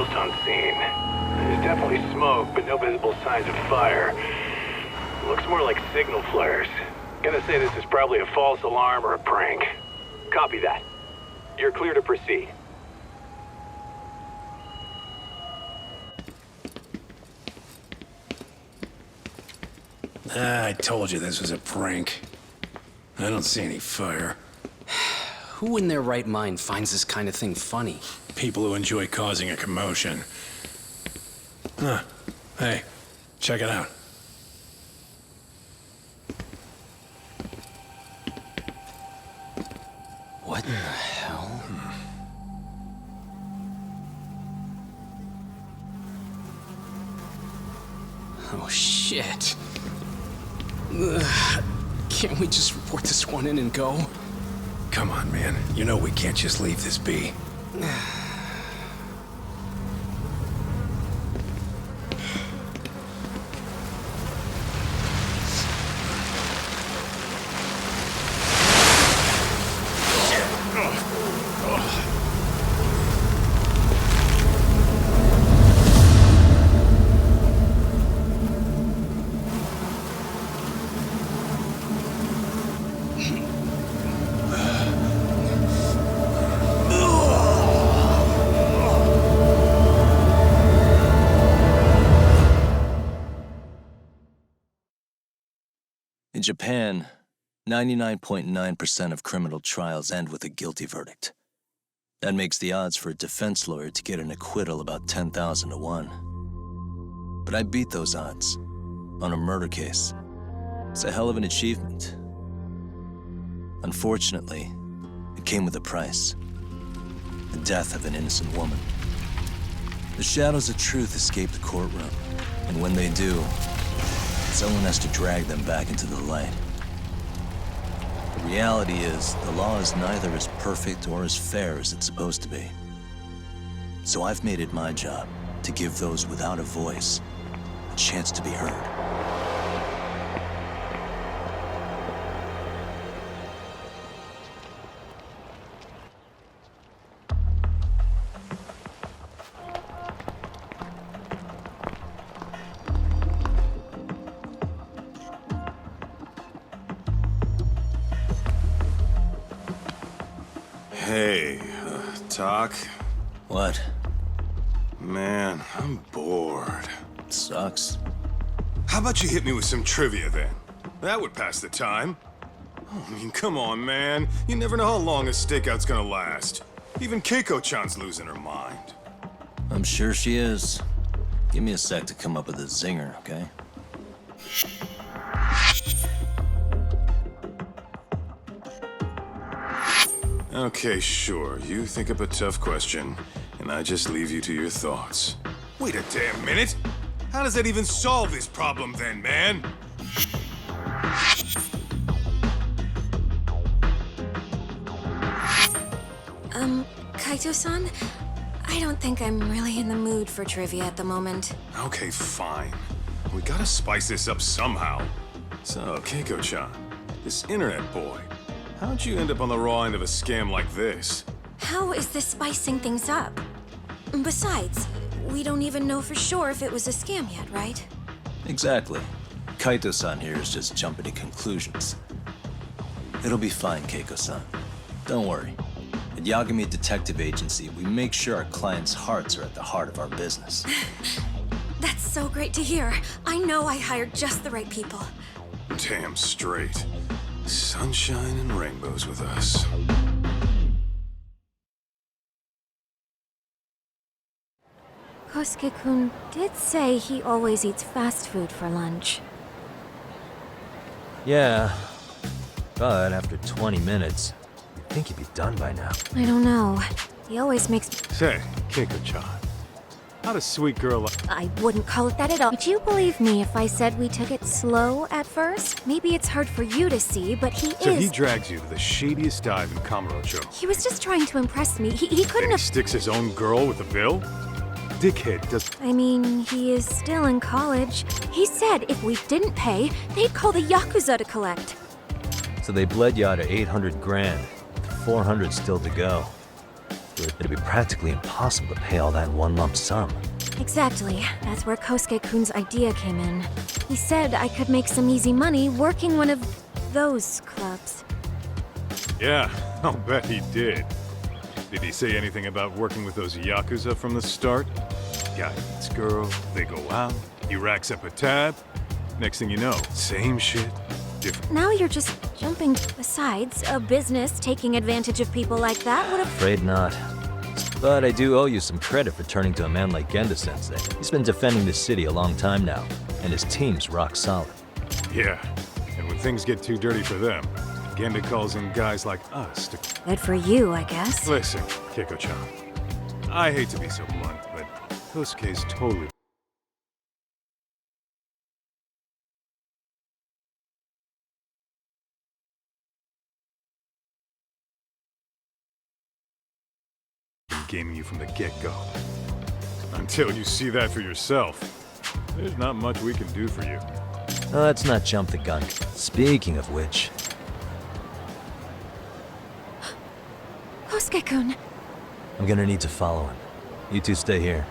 almost on scene. There's definitely smoke, but no visible signs of fire. Looks more like signal flares. Gonna say this is probably a false alarm or a prank. Copy that. You're clear to proceed. I told you this was a prank. I don't see any fire. Who in their right mind finds this kind of thing funny? People who enjoy causing a commotion. Huh. Hey, check it out. What the hell? Oh, shit. Ugh. Can't we just report this one in and go? Come on, man. You know we can't just leave this be. In Japan, 99.9% of criminal trials end with a guilty verdict. That makes the odds for a defense lawyer to get an acquittal about 10,000 to 1. But I beat those odds on a murder case. It's a hell of an achievement. Unfortunately, it came with a price. The death of an innocent woman. The shadows of truth escape the courtroom, and when they do, someone has to drag them back into the light. The reality is, the law is neither as perfect or as fair as it's supposed to be. So I've made it my job to give those without a voice a chance to be heard. Hey, Doc? What? Man, I'm bored. Sucks. How about you hit me with some trivia then? That would pass the time. Oh, I mean, come on, man. You never know how long a stakeout's gonna last. Even Keiko-chan's losing her mind. I'm sure she is. Give me a sec to come up with a zinger, okay? Okay, sure. You think up a tough question, and I just leave you to your thoughts. Wait a damn minute! How does that even solve this problem then, man? Kaito-san? I don't think I'm really in the mood for trivia at the moment. Okay, fine. We gotta spice this up somehow. So, Keiko-chan, this internet boy, how'd you end up on the raw end of a scam like this? How is this spicing things up? Besides, we don't even know for sure if it was a scam yet, right? Exactly. Kaito-san here is just jumping to conclusions. It'll be fine, Keiko-san. Don't worry. At Yagami Detective Agency, we make sure our clients' hearts are at the heart of our business. That's so great to hear. I know I hired just the right people. Damn straight. Sunshine and rainbows with us. Kosuke-kun did say he always eats fast food for lunch. Yeah, but after 20 minutes, you'd think he'd be done by now. I don't know. He always makes... Say, Keiko-chan, how does sweet girl like... I wouldn't call it that at all. Would you believe me if I said we took it slow at first? Maybe it's hard for you to see, but he So is... he drags you to the shadiest dive in Kamurocho. He was just trying to impress me. He couldn't And he have... sticks his own girl with a bill? Dickhead does... I mean, he is still in college. He said if we didn't pay, they'd call the Yakuza to collect. So they bled you out of 800 grand, with 400 still to go. it'd be practically impossible to pay all that in one lump sum. Exactly. That's where Kosuke-kun's idea came in. He said I could make some easy money working one of those clubs. Yeah, I'll bet he did. Did he say anything about working with those Yakuza from the start? Guy meets girl, they go out, he racks up a tab. Next thing you know, same shit, different. Now you're just jumping. Besides, a business taking advantage of people like that would have... Afraid not. But I do owe you some credit for turning to a man like Genda-sensei. He's been defending this city a long time now, and his team's rock solid. Yeah, and when things get too dirty for them, Genda calls in guys like us to... Good for you, I guess. Listen, Keiko-chan. I hate to be so blunt, but Kosuke's totally... gaming you from the get-go. Until you see that for yourself, there's not much we can do for you. Let's not jump the gun. Speaking of which... Kosuke-kun. I'm gonna need to follow him. You two stay here.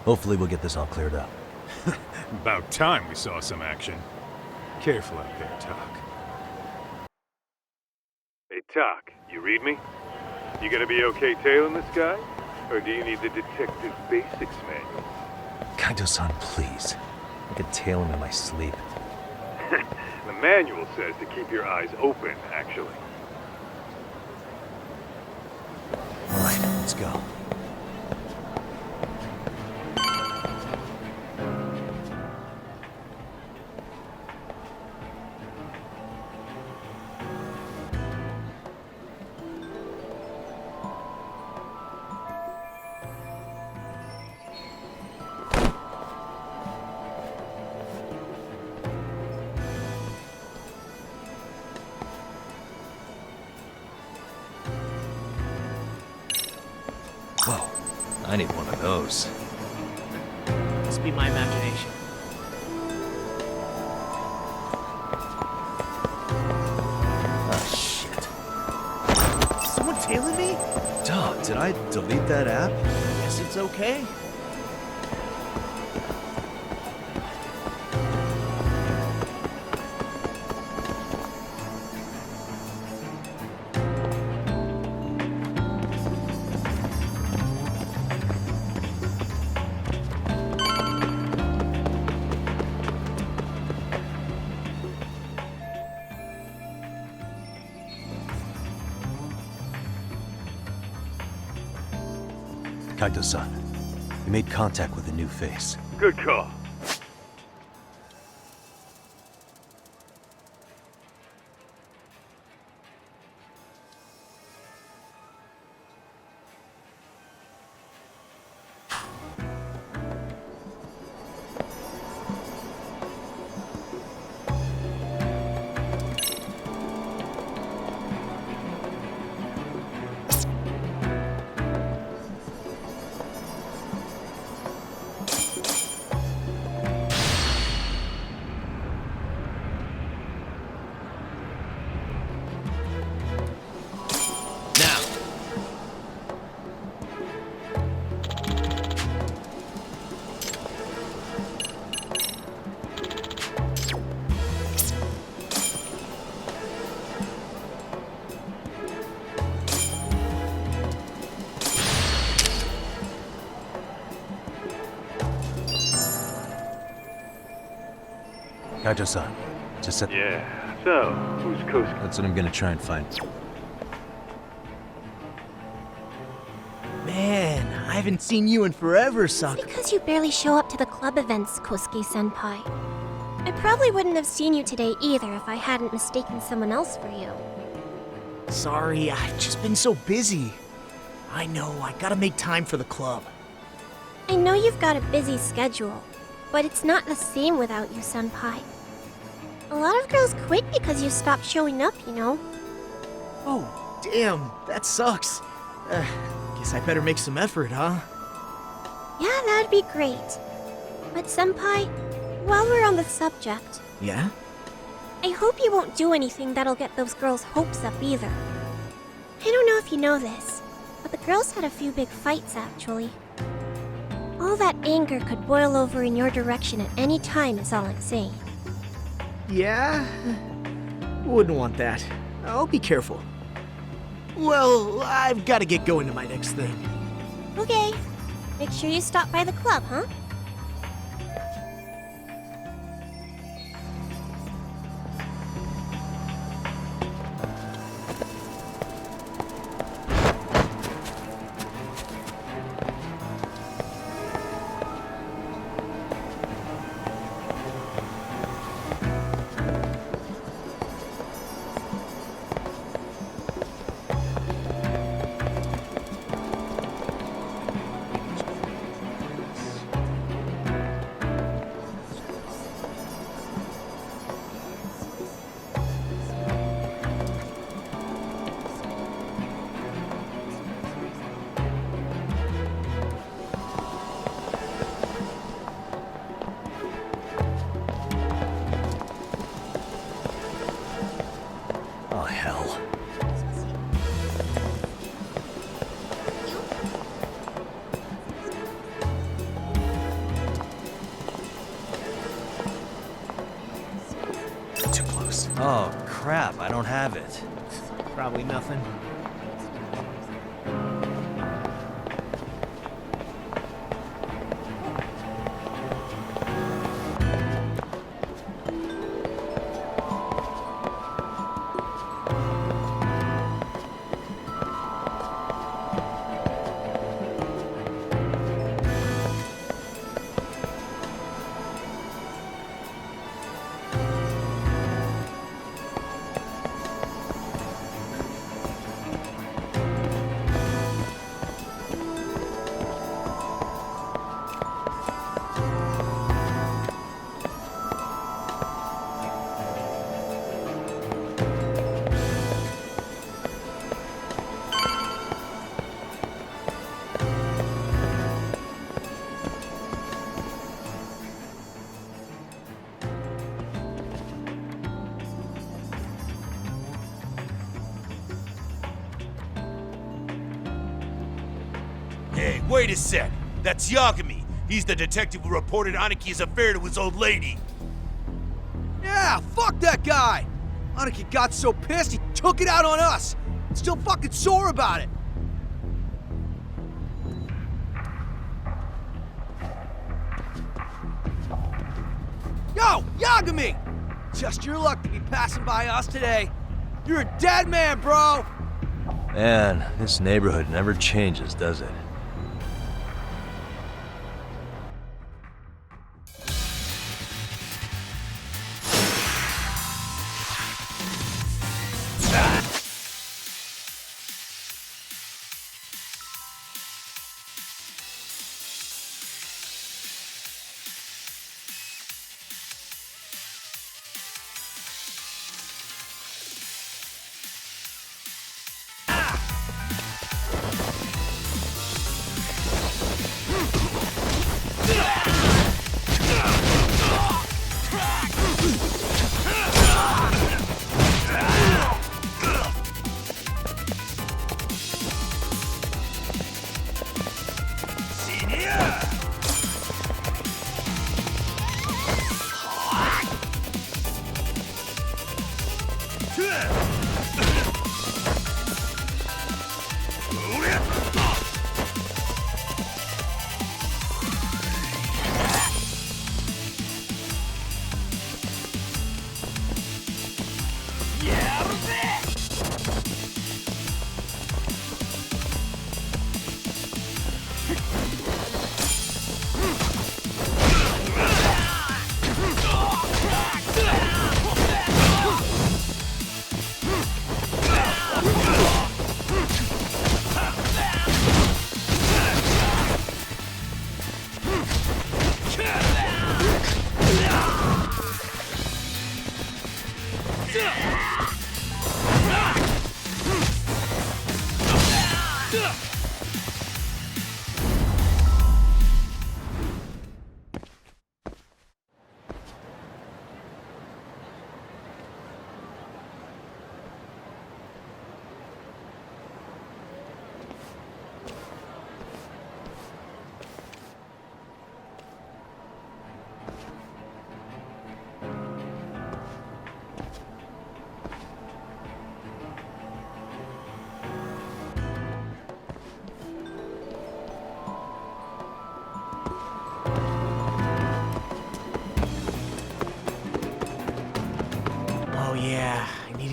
Hopefully we'll get this all cleared up. About time we saw some action. Careful out there, Tak. Hey, Tak, you read me? You gonna be okay tailing this guy? Or do you need the detective basics manual? Kaito-san, please. I could tail him in my sleep. The manual says to keep your eyes open, actually. Alright, let's go. Whoa, I need one of those. Must be my imagination. Oh, shit. Someone tailing me? Duh, did I delete that app? Guess it's okay. Kaito-san, we made contact with a new face. Good call. Kaito-san, just set... Yeah, so, who's Kosuke? That's what I'm gonna try and find. Man, I haven't seen you in forever, Sakura. Because you barely show up to the club events, Kosuke-senpai. I probably wouldn't have seen you today either if I hadn't mistaken someone else for you. Sorry, I've just been so busy. I know, I gotta make time for the club. I know you've got a busy schedule, but it's not the same without you, senpai. A lot of girls quit because you stopped showing up, you know. Oh, damn, that sucks. Guess I better make some effort, huh? Yeah, that'd be great. But senpai, while we're on the subject, Yeah? I hope you won't do anything that'll get those girls' hopes up either. I don't know if you know this, but the girls had a few big fights, actually. All that anger could boil over in your direction at any time, is all I'm saying. Yeah? Wouldn't want that. I'll be careful. Well, I've got to get going to my next thing. Okay. Make sure you stop by the club, huh? Oh, hell. Too close. Oh, crap, I don't have it. Probably nothing. Hey, wait a sec. That's Yagami. He's the detective who reported Aniki's affair to his old lady. Yeah, fuck that guy! Aniki got so pissed he took it out on us! Still fucking sore about it! Yo, Yagami! Just your luck to be passing by us today. You're a dead man, bro! Man, this neighborhood never changes, does it?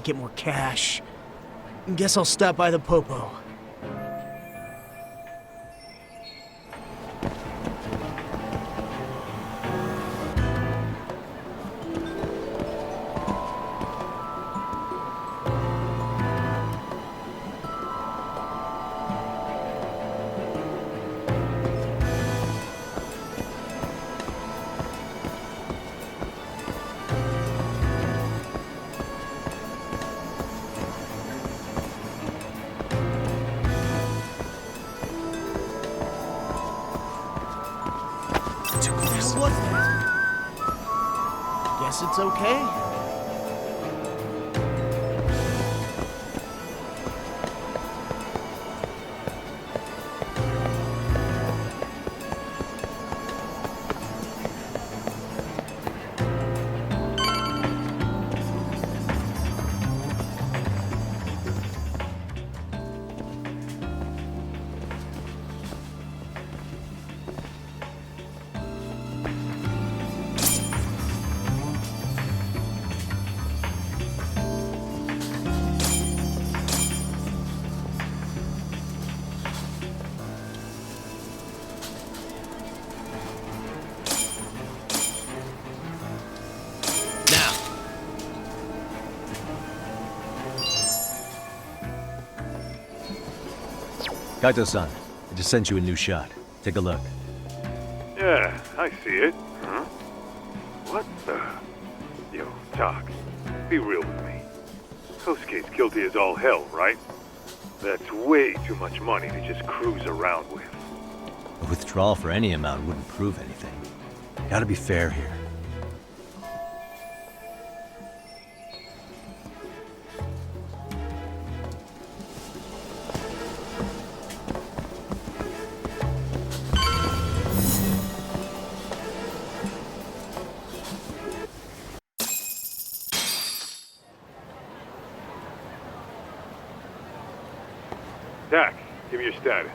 get more cash. Guess I'll stop by the Popo. What's that? Guess it's okay. Kaito-san, I just sent you a new shot. Take a look. Yeah, I see it. Huh? What the... Yo, Doc, be real with me. Kosuke's guilty as all hell, right? That's way too much money to just cruise around with. A withdrawal for any amount wouldn't prove anything. Gotta be fair here. Dak, give me your status.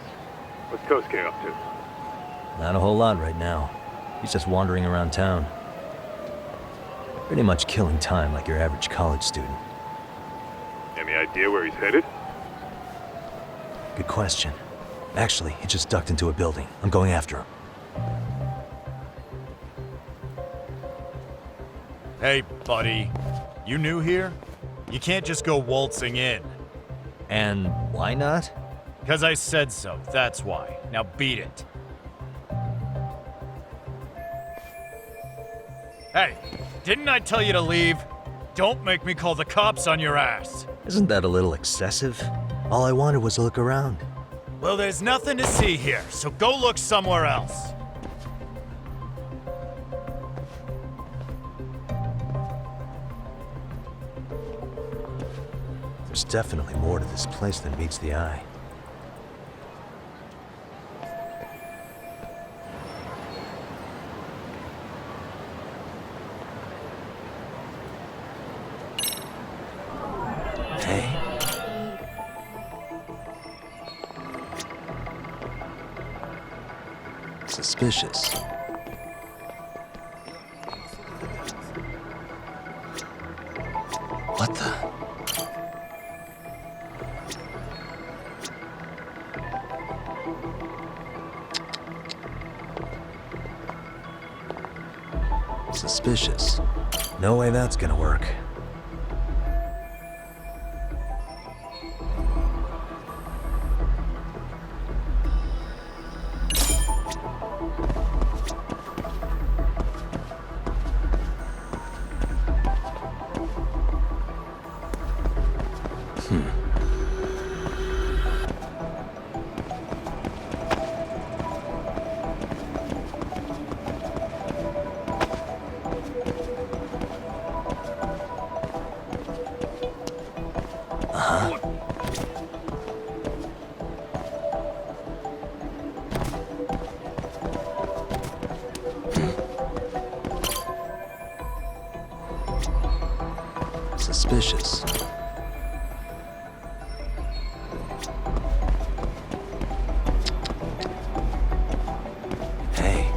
What's Kosuke up to? Not a whole lot right now. He's just wandering around town. Pretty much killing time like your average college student. Any idea where he's headed? Good question. Actually, he just ducked into a building. I'm going after him. Hey, buddy. You new here? You can't just go waltzing in. And why not? Because I said so, that's why. Now beat it. Hey, didn't I tell you to leave? Don't make me call the cops on your ass. Isn't that a little excessive? All I wanted was to look around. Well, there's nothing to see here, so go look somewhere else. There's definitely more to this place than meets the eye. Hey. Suspicious. What the? Suspicious. No way that's gonna work. Suspicious. Hey.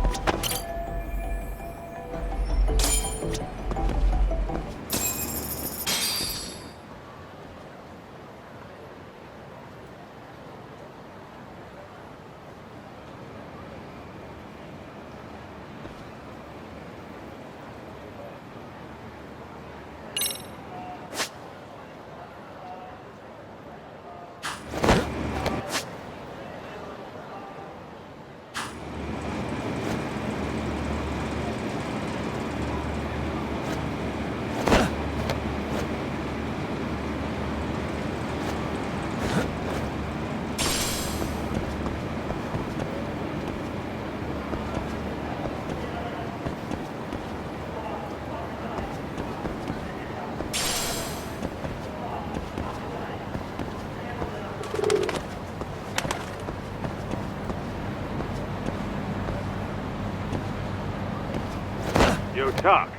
Talk.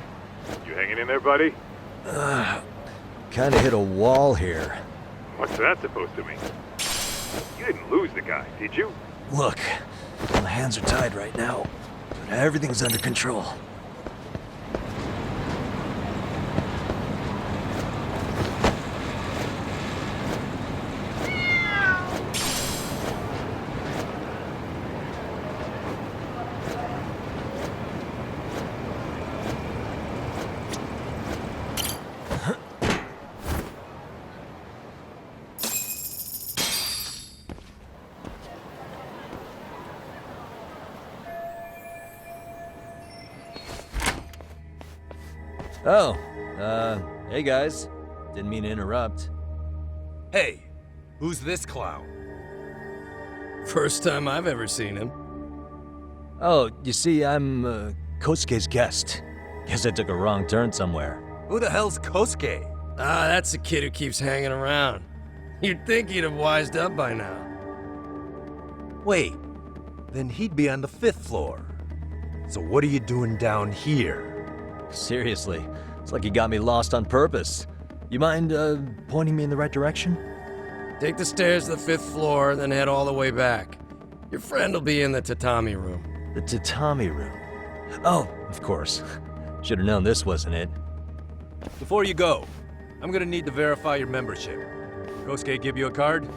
You hanging in there, buddy? Kinda hit a wall here. What's that supposed to mean? You didn't lose the guy, did you? Look, my hands are tied right now, but everything's under control. Oh, hey guys. Didn't mean to interrupt. Hey, who's this clown? First time I've ever seen him. Oh, you see, I'm, Kosuke's guest. Guess I took a wrong turn somewhere. Who the hell's Kosuke? Ah, that's the kid who keeps hanging around. You'd think he'd have wised up by now. Wait, then he'd be on the 5th floor. So what are you doing down here? Seriously, it's like you got me lost on purpose. You mind, pointing me in the right direction? Take the stairs to the 5th floor, then head all the way back. Your friend will be in the tatami room. The tatami room. Oh, of course. Should have known this wasn't it. Before you go, I'm gonna need to verify your membership. Kosuke give you a card?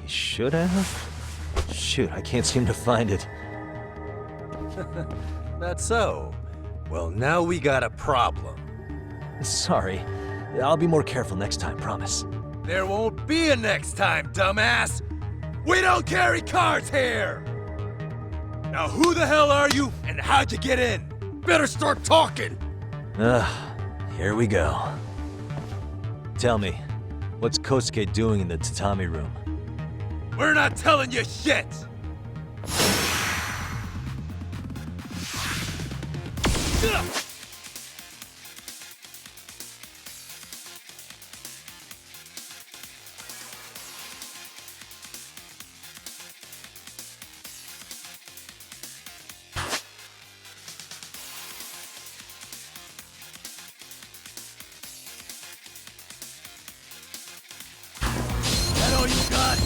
He should have? Shoot, I can't seem to find it. That's so. Well, now we got a problem. Sorry. I'll be more careful next time, promise. There won't be a next time, dumbass! We don't carry cards here! Now who the hell are you, and how'd you get in? Better start talking! Here we go. Tell me, what's Kosuke doing in the tatami room? We're not telling you shit! That all you got?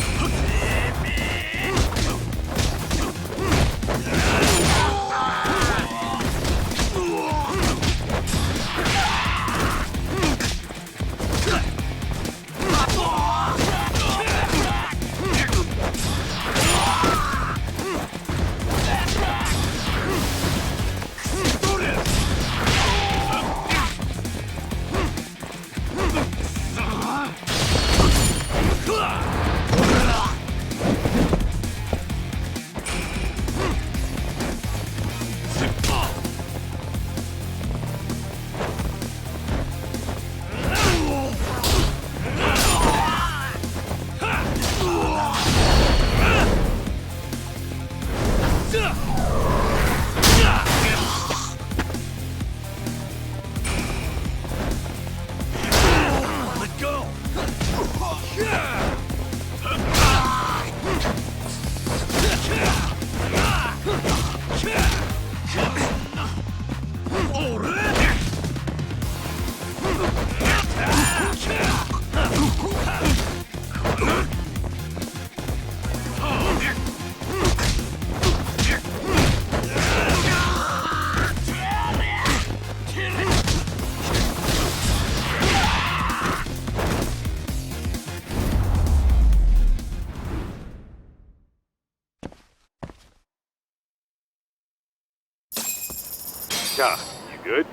Ka, you good?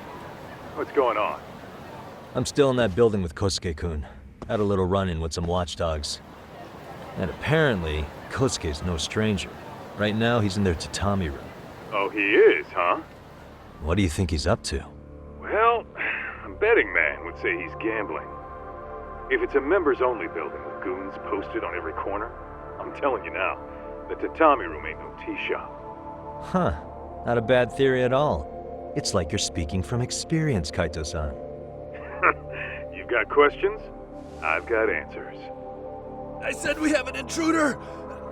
What's going on? I'm still in that building with Kosuke-kun. Had a little run-in with some watchdogs. And apparently, Kosuke's no stranger. Right now, he's in their tatami room. Oh, he is, huh? What do you think he's up to? Well, a betting man would say he's gambling. If it's a members-only building with goons posted on every corner, I'm telling you now, the tatami room ain't no tea shop. Huh. Not a bad theory at all. It's like you're speaking from experience, Kaito-san. You've got questions? I've got answers. I said we have an intruder!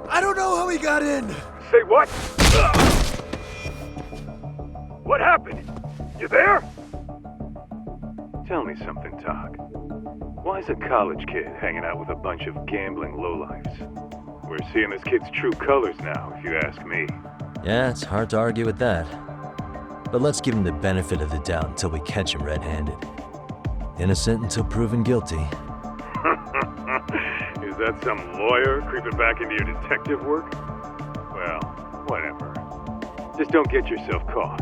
I don't know how he got in! Say what? What happened? You there? Tell me something, Doc. Why is a college kid hanging out with a bunch of gambling lowlifes? We're seeing this kid's true colors now, if you ask me. Yeah, it's hard to argue with that. But let's give him the benefit of the doubt until we catch him red-handed. Innocent until proven guilty. Is that some lawyer creeping back into your detective work? Well, whatever. Just don't get yourself caught.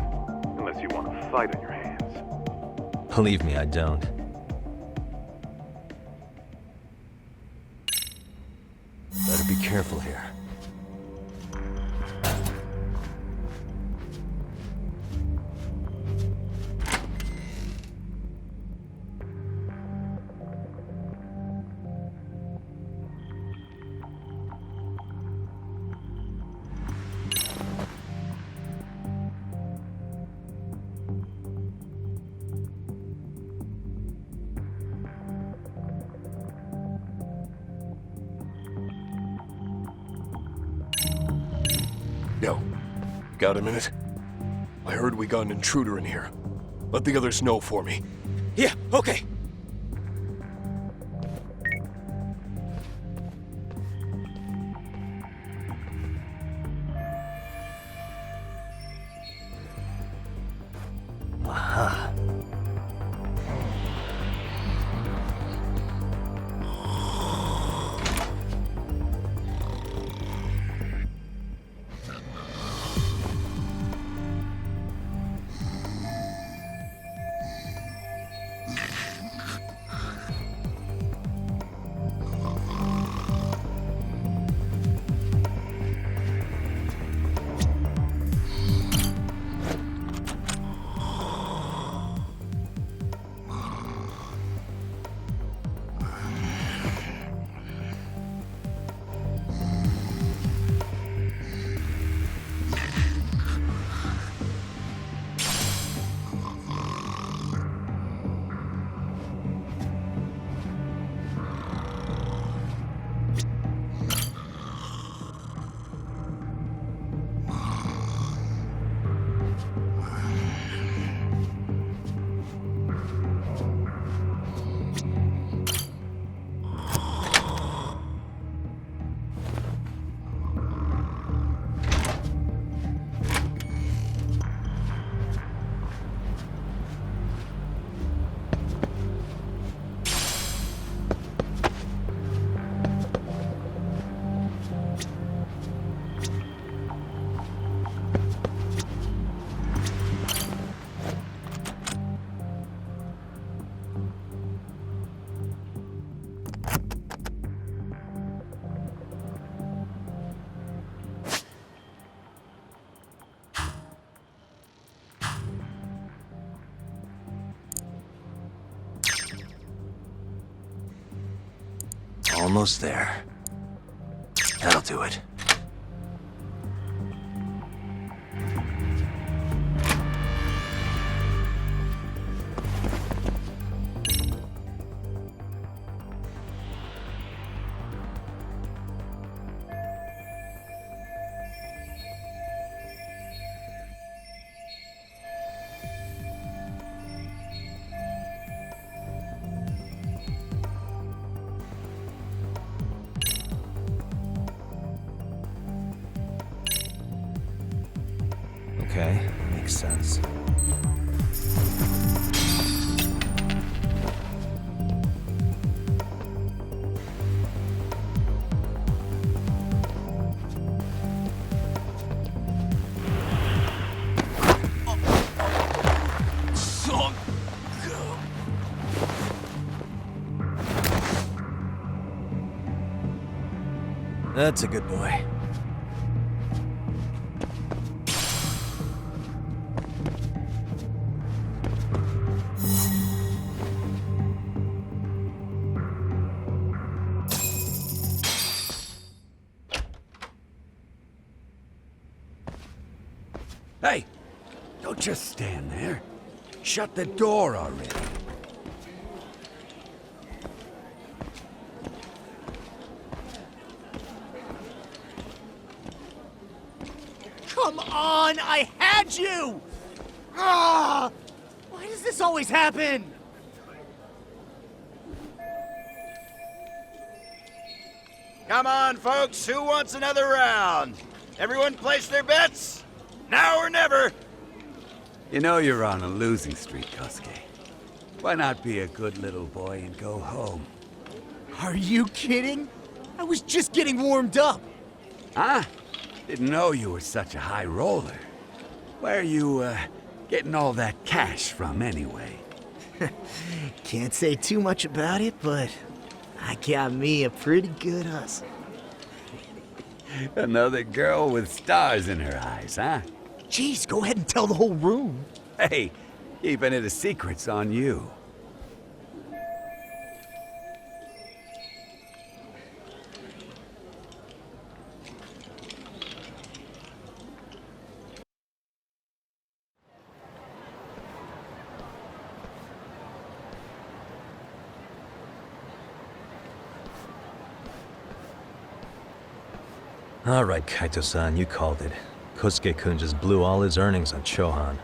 Unless you want a fight on your hands. Believe me, I don't. Better be careful here. Yo, got a minute? I heard we got an intruder in here. Let the others know for me. Yeah, okay. Aha. Almost there. That'll do it. Okay, makes sense. That's a good boy. Hey! Don't just stand there. Shut the door already. Come on, I had you! Ah! this always happen? Come on, folks. Who wants another round? Everyone place their bets? Now or never. You know you're on a losing streak, Kosuke. Why not be a good little boy and go home? Are you kidding? I was just getting warmed up. Huh? Didn't know you were such a high roller. Where are you, getting all that cash from anyway? Can't say too much about it, but I got me a pretty good hustle. Another girl with stars in her eyes, huh? Jeez, go ahead and tell the whole room. Hey, keeping it a secret's on you. All right, Kaito-san, you called it. Kosuke-kun just blew all his earnings on Chohan.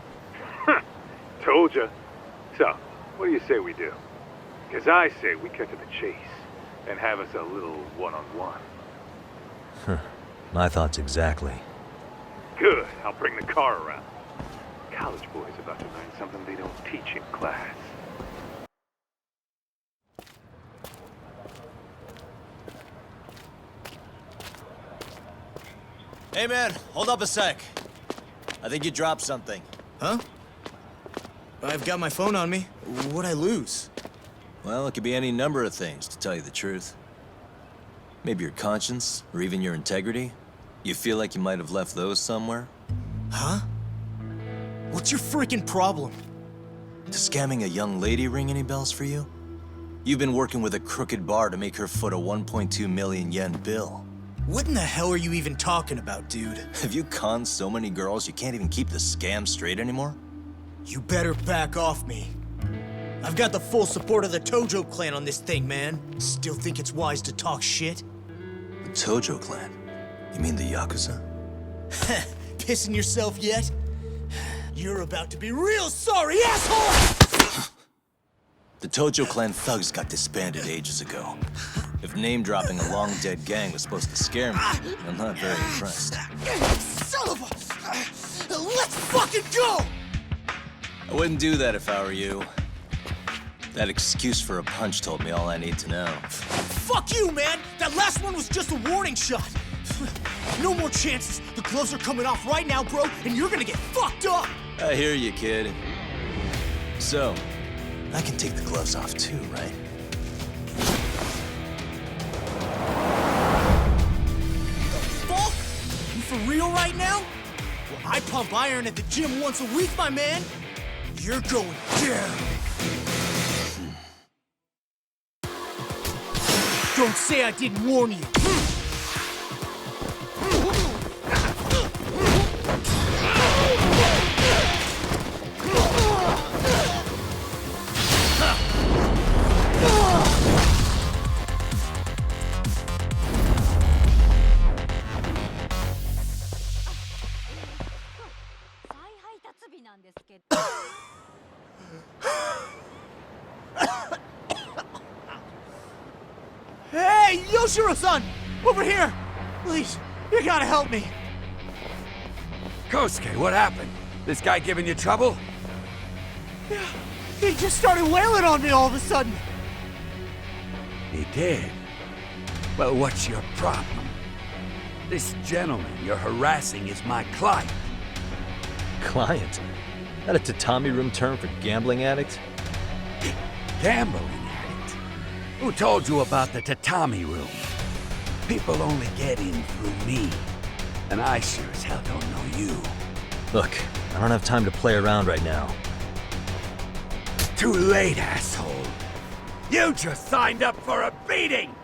Told ya. So, what do you say we do? Because I say we cut to the chase and have us a little one-on-one. My thoughts exactly. Good. I'll bring the car around. College boys about to learn something they don't teach in class. Hey man, hold up a sec. I think you dropped something. Huh? I've got my phone on me. What'd I lose? Well, it could be any number of things, to tell you the truth. Maybe your conscience, or even your integrity. You feel like you might have left those somewhere? Huh? What's your freaking problem? Does scamming a young lady ring any bells for you? You've been working with a crooked bar to make her foot a 1.2 million yen bill. What in the hell are you even talking about, dude? Have you conned so many girls you can't even keep the scam straight anymore? You better back off me. I've got the full support of the Tojo clan on this thing, man. Still think it's wise to talk shit? The Tojo clan? You mean the Yakuza? Pissing yourself yet? You're about to be real sorry, asshole! The Tojo clan thugs got disbanded ages ago. If name-dropping a long-dead gang was supposed to scare me, I'm not very impressed. Son of a... Let's fucking go! I wouldn't do that if I were you. That excuse for a punch told me all I need to know. Fuck you, man! That last one was just a warning shot! No more chances! The gloves are coming off right now, bro, and you're gonna get fucked up! I hear you, kid. So, I can take the gloves off too, right? You for real right now? Well, I pump iron at the gym once a week, my man. You're going down. Don't say I didn't warn you. Hey, Yoshiro-san! Over here! Please, you gotta help me. Kosuke, what happened? This guy giving you trouble? Yeah, he just started wailing on me all of a sudden. He did? Well, what's your problem? This gentleman you're harassing is my client. Client? That a tatami room term for gambling addict? Gambling addict? Who told you about the tatami room? People only get in through me. And I sure as hell don't know you. Look, I don't have time to play around right now. Too late, asshole. You just signed up for a beating!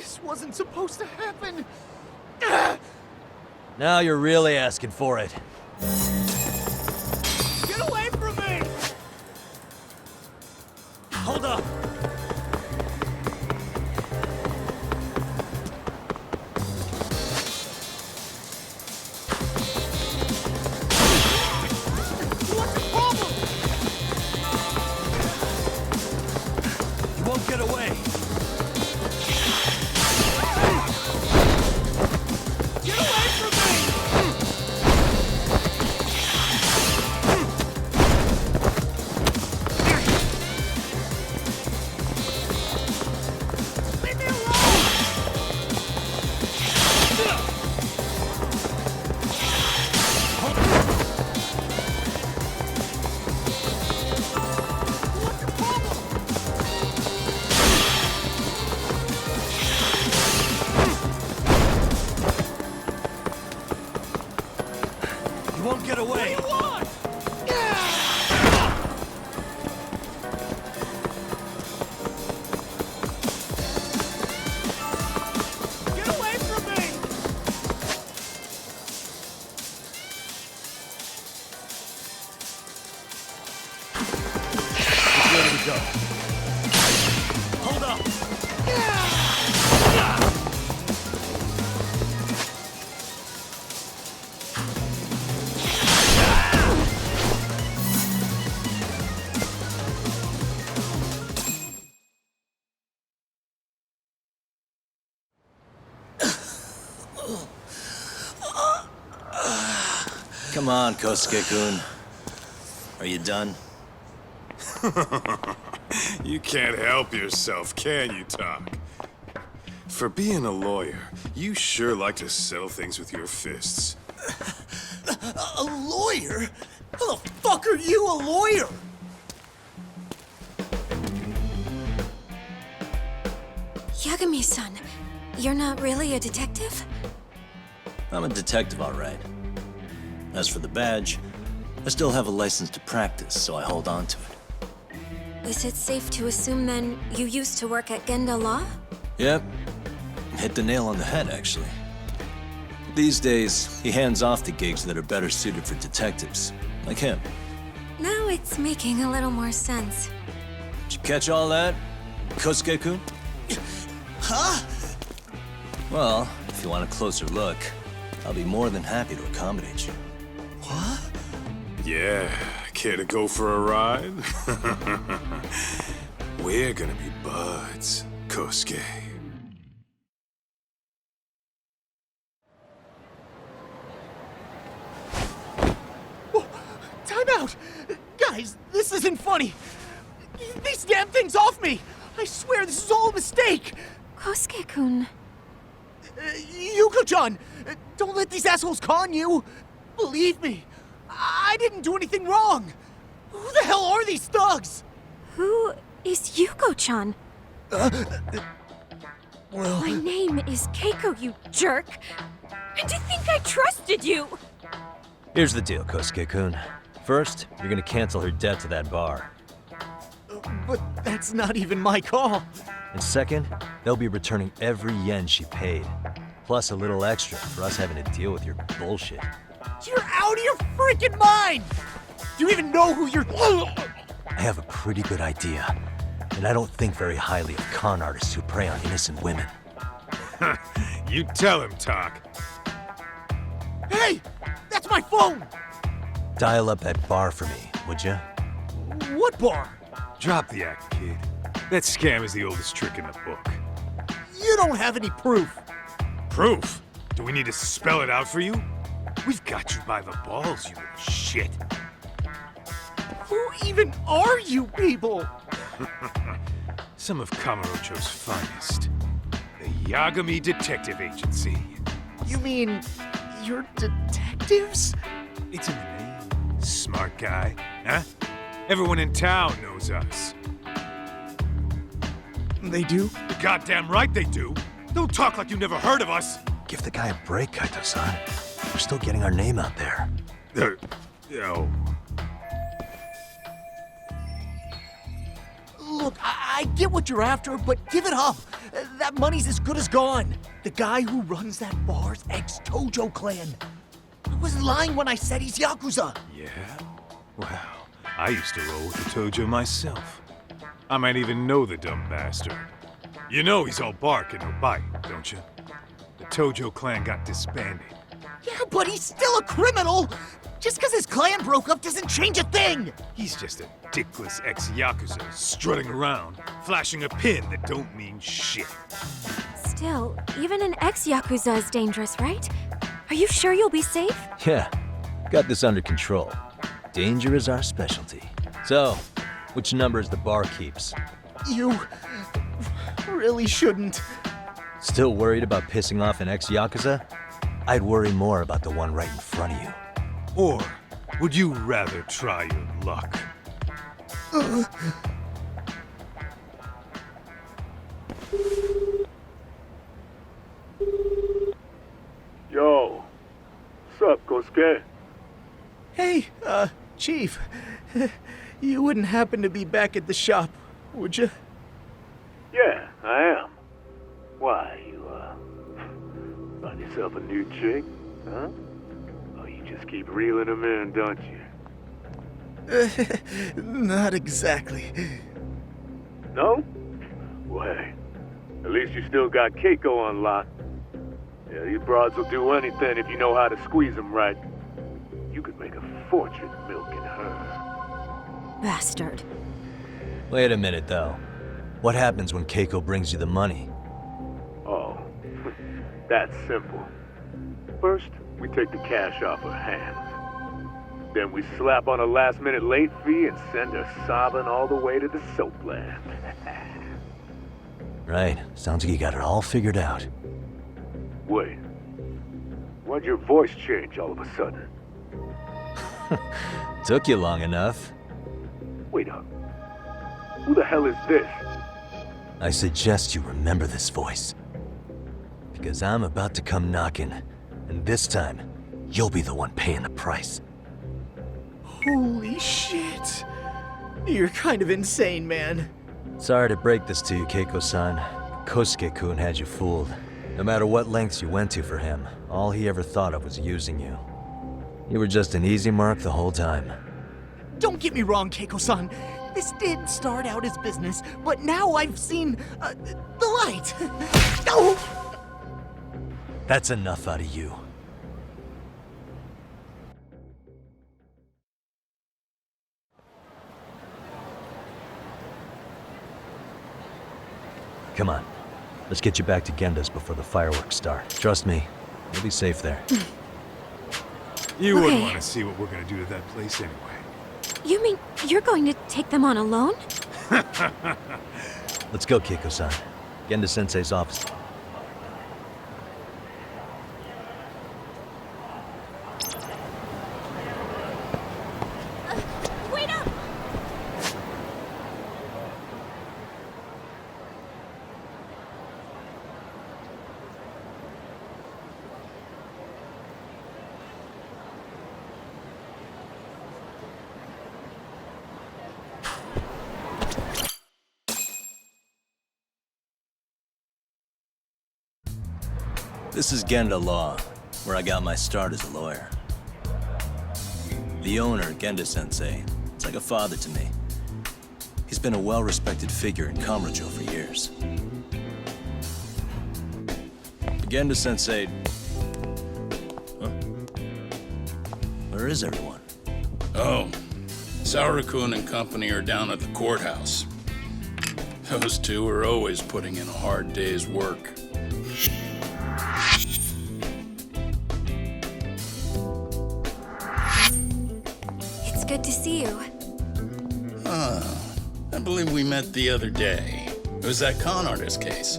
This wasn't supposed to happen. Now you're really asking for it. Get away from me! Hold up! What's the problem? You won't get away! Get away from me! Leave me alone! What's the problem? You won't get away! What do you want? Get away from me! Which way do we go? Hold up! Come on, Kosuke-kun. Are you done? You can't help yourself, can you, Tak? For being a lawyer, you sure like to settle things with your fists. A lawyer? How the fuck are you a lawyer? Yagami-san, you're not really a detective? I'm a detective, all right. As for the badge, I still have a license to practice, so I hold on to it. Is it safe to assume then you used to work at Genda Law? Yep. Hit the nail on the head, actually. These days, he hands off to gigs that are better suited for detectives, like him. Now it's making a little more sense. Did you catch all that, Kosuke-kun? Huh? Well, if you want a closer look, I'll be more than happy to accommodate you. What? Yeah, care to go for a ride? We're gonna be buds, Kosuke. Time out! Guys, this isn't funny! These damn things off me! I swear this is all a mistake! Kosuke-kun. Yuko-chan! Don't let these assholes con you! Believe me, I didn't do anything wrong! Who the hell are these thugs? Who is Yuko-chan? Well... My name is Keiko, you jerk! And to think I trusted you! Here's the deal, Kosuke-kun. First, you're gonna cancel her debt to that bar. But that's not even my call. And second, they'll be returning every yen she paid. Plus a little extra for us having to deal with your bullshit. You're out of your freaking mind! Do you even know who you're... I have a pretty good idea. And I don't think very highly of con artists who prey on innocent women. You tell him, Tak. Hey! That's my phone! Dial up that bar for me, would ya? What bar? Drop the act, kid. That scam is the oldest trick in the book. You don't have any proof. Proof? Do we need to spell it out for you? We've got you by the balls, you little shit. Who even are you people? Some of Kamurocho's finest. The Yagami Detective Agency. You mean you're detectives? It's in the name. Smart guy, huh? Everyone in town knows us. They do? You're goddamn right they do. Don't talk like you never heard of us. Give the guy a break, Kaito-san. We're still getting our name out there. Oh. Look, I get what you're after, but give it up. That money's as good as gone. The guy who runs that bar's ex-Tojo clan. I wasn't lying when I said he's Yakuza. Yeah? Wow. I used to roll with the Tojo myself. I might even know the dumb bastard. You know he's all bark and no bite, don't you? The Tojo clan got disbanded. Yeah, but he's still a criminal! Just because his clan broke up doesn't change a thing! He's just a dickless ex-Yakuza strutting around, flashing a pin that don't mean shit. Still, even an ex-Yakuza is dangerous, right? Are you sure you'll be safe? Yeah, got this under control. Danger is our specialty. So, which numbers the bar keeps? You really shouldn't. Still worried about pissing off an ex-Yakuza? I'd worry more about the one right in front of you. Or would you rather try your luck? Yo, what's up, Kosuke? Hey, Chief. You wouldn't happen to be back at the shop, would you? Yeah, I am. Why, you, find yourself a new chick, huh? Oh, you just keep reeling them in, don't you? Not exactly. No? Well, hey, at least you still got Keiko on lock. Yeah, these broads will do anything if you know how to squeeze them right. You could make a fortune milking her. Bastard. Wait a minute, though. What happens when Keiko brings you the money? Oh, that's simple. First, we take the cash off her hands. Then we slap on a last-minute late fee and send her sobbing all the way to the soapland. Right. Sounds like you got it all figured out. Wait. Why'd your voice change all of a sudden? Took you long enough. Wait up. Who the hell is this? I suggest you remember this voice. Because I'm about to come knocking, and this time, you'll be the one paying the price. Holy shit. You're kind of insane, man. Sorry to break this to you, Keiko-san. Kosuke-kun had you fooled. No matter what lengths you went to for him, all he ever thought of was using you. You were just an easy mark the whole time. Don't get me wrong, Keiko-san. This did start out as business, but now I've seen the light. No! That's enough out of you. Come on. Let's get you back to Genda's before the fireworks start. Trust me, you'll be safe there. You wouldn't want to see what we're gonna do to that place anyway. You mean you're going to take them on alone? Let's go, Keiko-san. Genda-sensei's office. Wait up! This is Genda Law, where I got my start as a lawyer. The owner, Genda-sensei, is like a father to me. He's been a well-respected figure in Kamurocho for years. Genda-sensei... Huh? Where is everyone? Oh, Saura-kun and company are down at the courthouse. Those two are always putting in a hard day's work. It's good to see you. I believe we met the other day. It was that con artist case.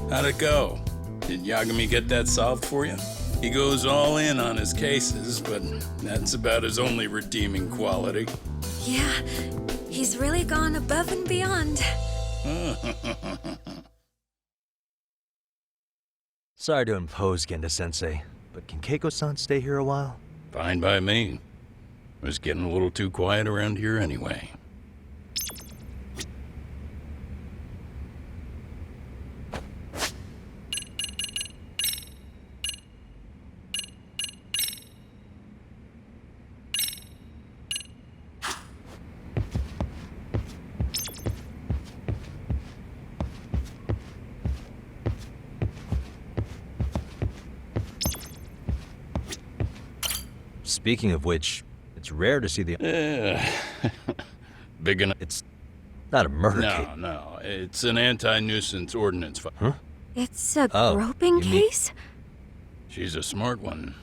How'd it go? Did Yagami get that solved for you? He goes all in on his cases, but that's about his only redeeming quality. Yeah, he's really gone above and beyond. Sorry to impose, Genda-sensei, but can Keiko-san stay here a while? Fine by me. It was getting a little too quiet around here anyway. Speaking of which, it's rare to see the... Yeah. Big enough. It's not a murder case. No. It's an anti-nuisance ordinance. Huh? It's a groping case? She's a smart one.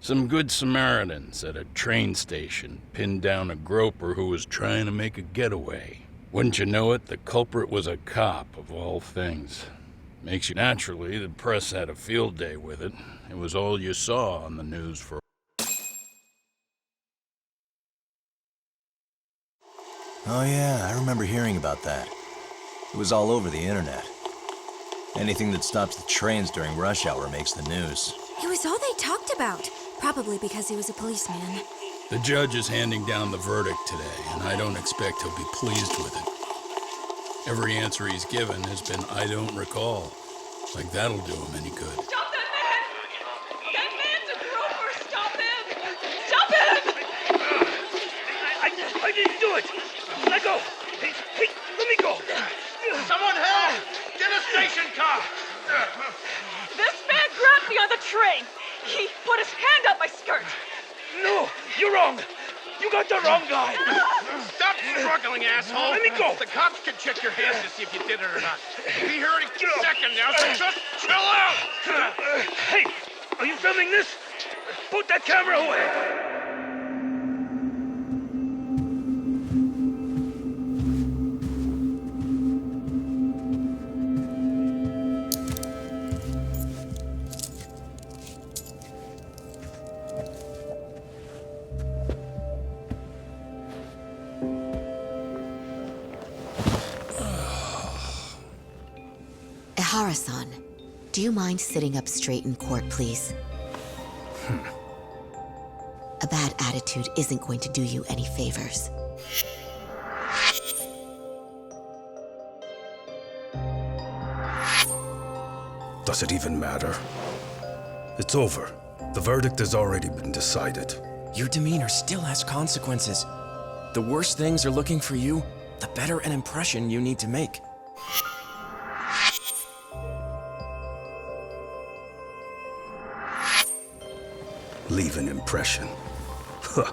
Some good Samaritans at a train station pinned down a groper who was trying to make a getaway. Wouldn't you know it, the culprit was a cop, of all things. Makes you naturally, the press had a field day with it. It was all you saw on the news for... Oh yeah, I remember hearing about that. It was all over the internet. Anything that stops the trains during rush hour makes the news. It was all they talked about. Probably because he was a policeman. The judge is handing down the verdict today, and I don't expect he'll be pleased with it. Every answer he's given has been, I don't recall. Like that'll do him any good. Stop that man! That man's a groper! Stop him! Stop him! I didn't do it! Let go! Hey, let me go! Someone help! Get a station car! This man grabbed me on the train! He put his hand up my skirt! No! You're wrong! You got the wrong guy! Stop struggling, asshole! Let me go! The cops can check your hands to see if you did it or not. We'll be here any second now, so just chill out! Hey! Are you filming this? Put that camera away! Ihara-san, do you mind sitting up straight in court, please? A bad attitude isn't going to do you any favors. Does it even matter? It's over. The verdict has already been decided. Your demeanor still has consequences. The worse things are looking for you, the better an impression you need to make. Leave an impression. Huh.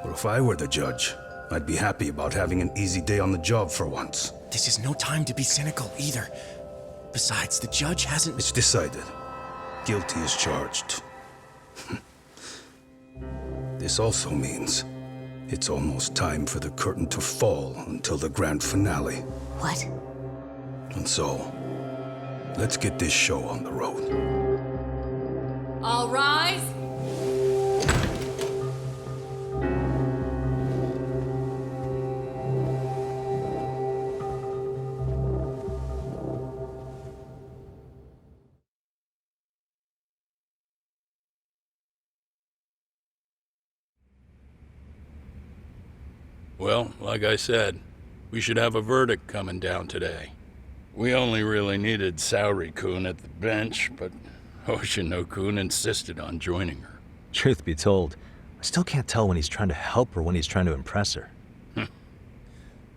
Well, if I were the judge, I'd be happy about having an easy day on the job for once. This is no time to be cynical either. Besides, the judge hasn't... It's decided. Guilty is charged. This also means it's almost time for the curtain to fall until the grand finale. What? And so, let's get this show on the road. All rise. Well, like I said, we should have a verdict coming down today. We only really needed Saori-kun at the bench, but Hoshino-kun insisted on joining her. Truth be told, I still can't tell when he's trying to help or when he's trying to impress her.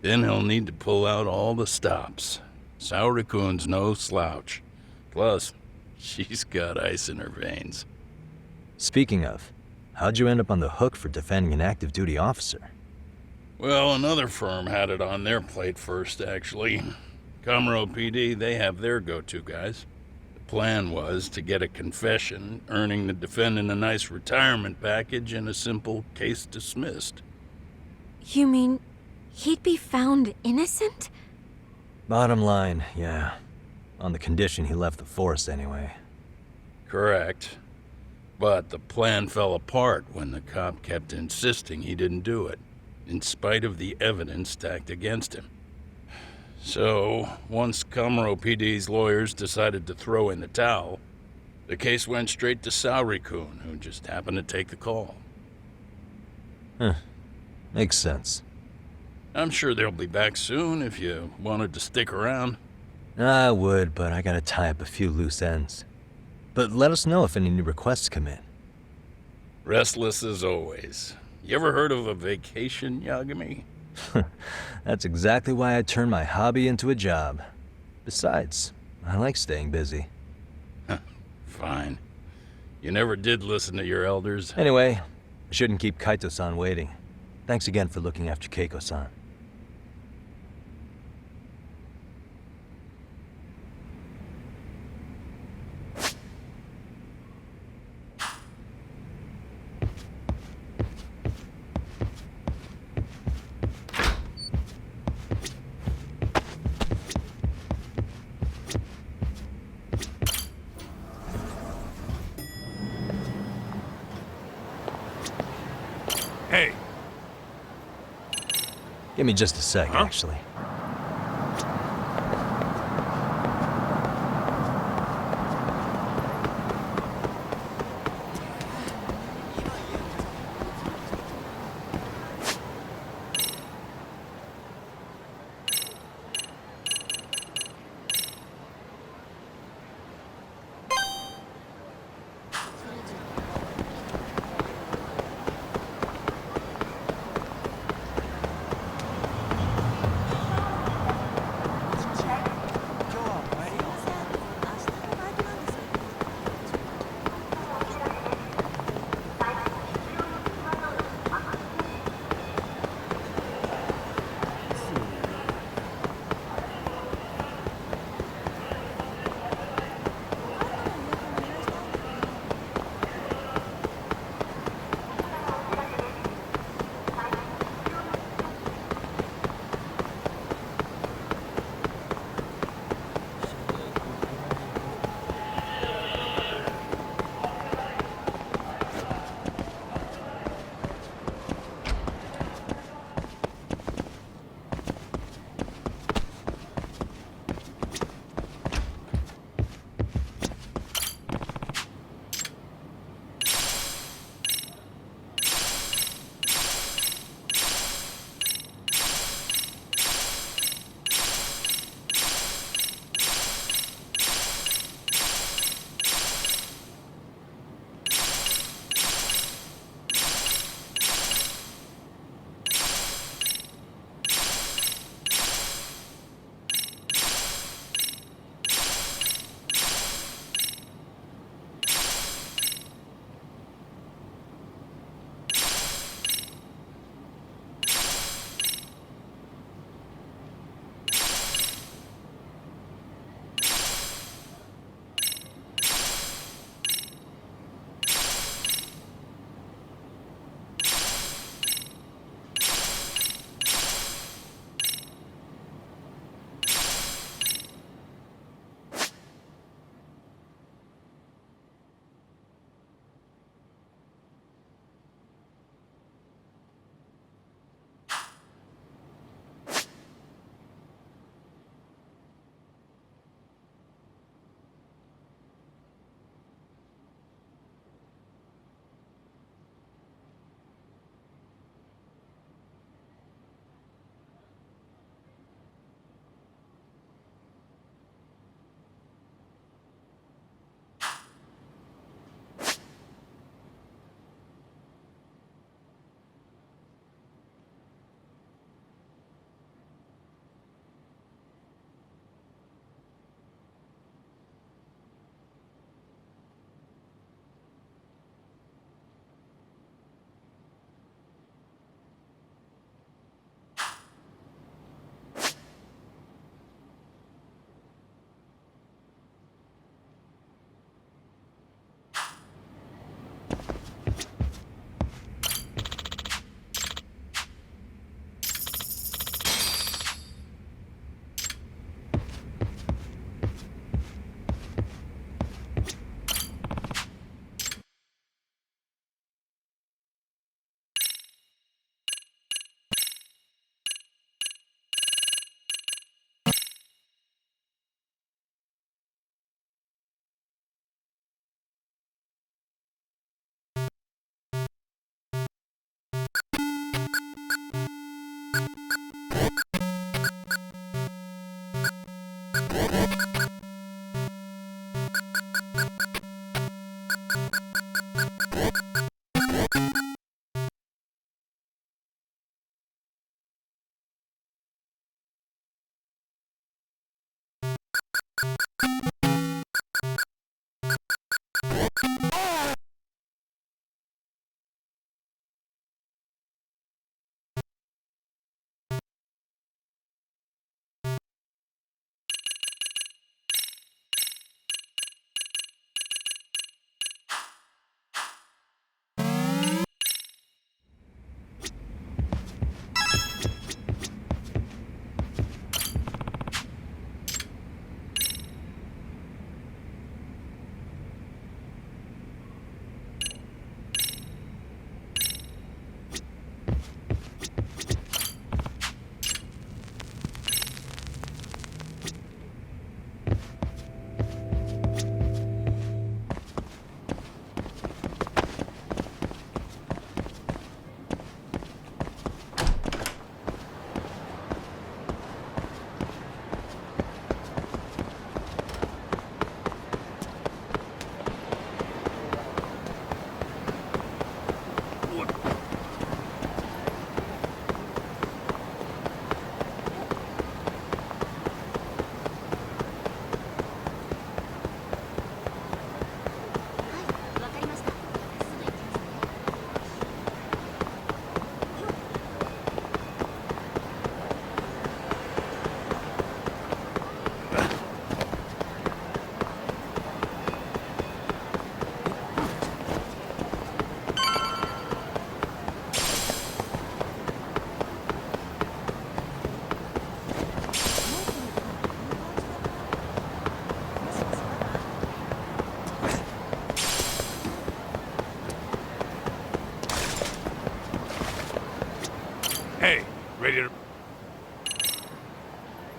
Then he'll need to pull out all the stops. Saori-kun's no slouch. Plus, she's got ice in her veins. Speaking of, how'd you end up on the hook for defending an active duty officer? Well, another firm had it on their plate first, actually. Kamuro PD, they have their go-to guys. The plan was to get a confession, earning the defendant a nice retirement package and a simple case dismissed. You mean he'd be found innocent? Bottom line, yeah. On the condition he left the force anyway. Correct. But the plan fell apart when the cop kept insisting he didn't do it, in spite of the evidence stacked against him. So, once Kamuro PD's lawyers decided to throw in the towel, the case went straight to Saori-kun, who just happened to take the call. Huh. Makes sense. I'm sure they'll be back soon if you wanted to stick around. I would, but I gotta tie up a few loose ends. But let us know if any new requests come in. Restless as always. You ever heard of a vacation, Yagami? That's exactly why I turned my hobby into a job. Besides, I like staying busy. Fine. You never did listen to your elders. Anyway, I shouldn't keep Kaito-san waiting. Thanks again for looking after Keiko-san. Hey! Give me just a sec, actually.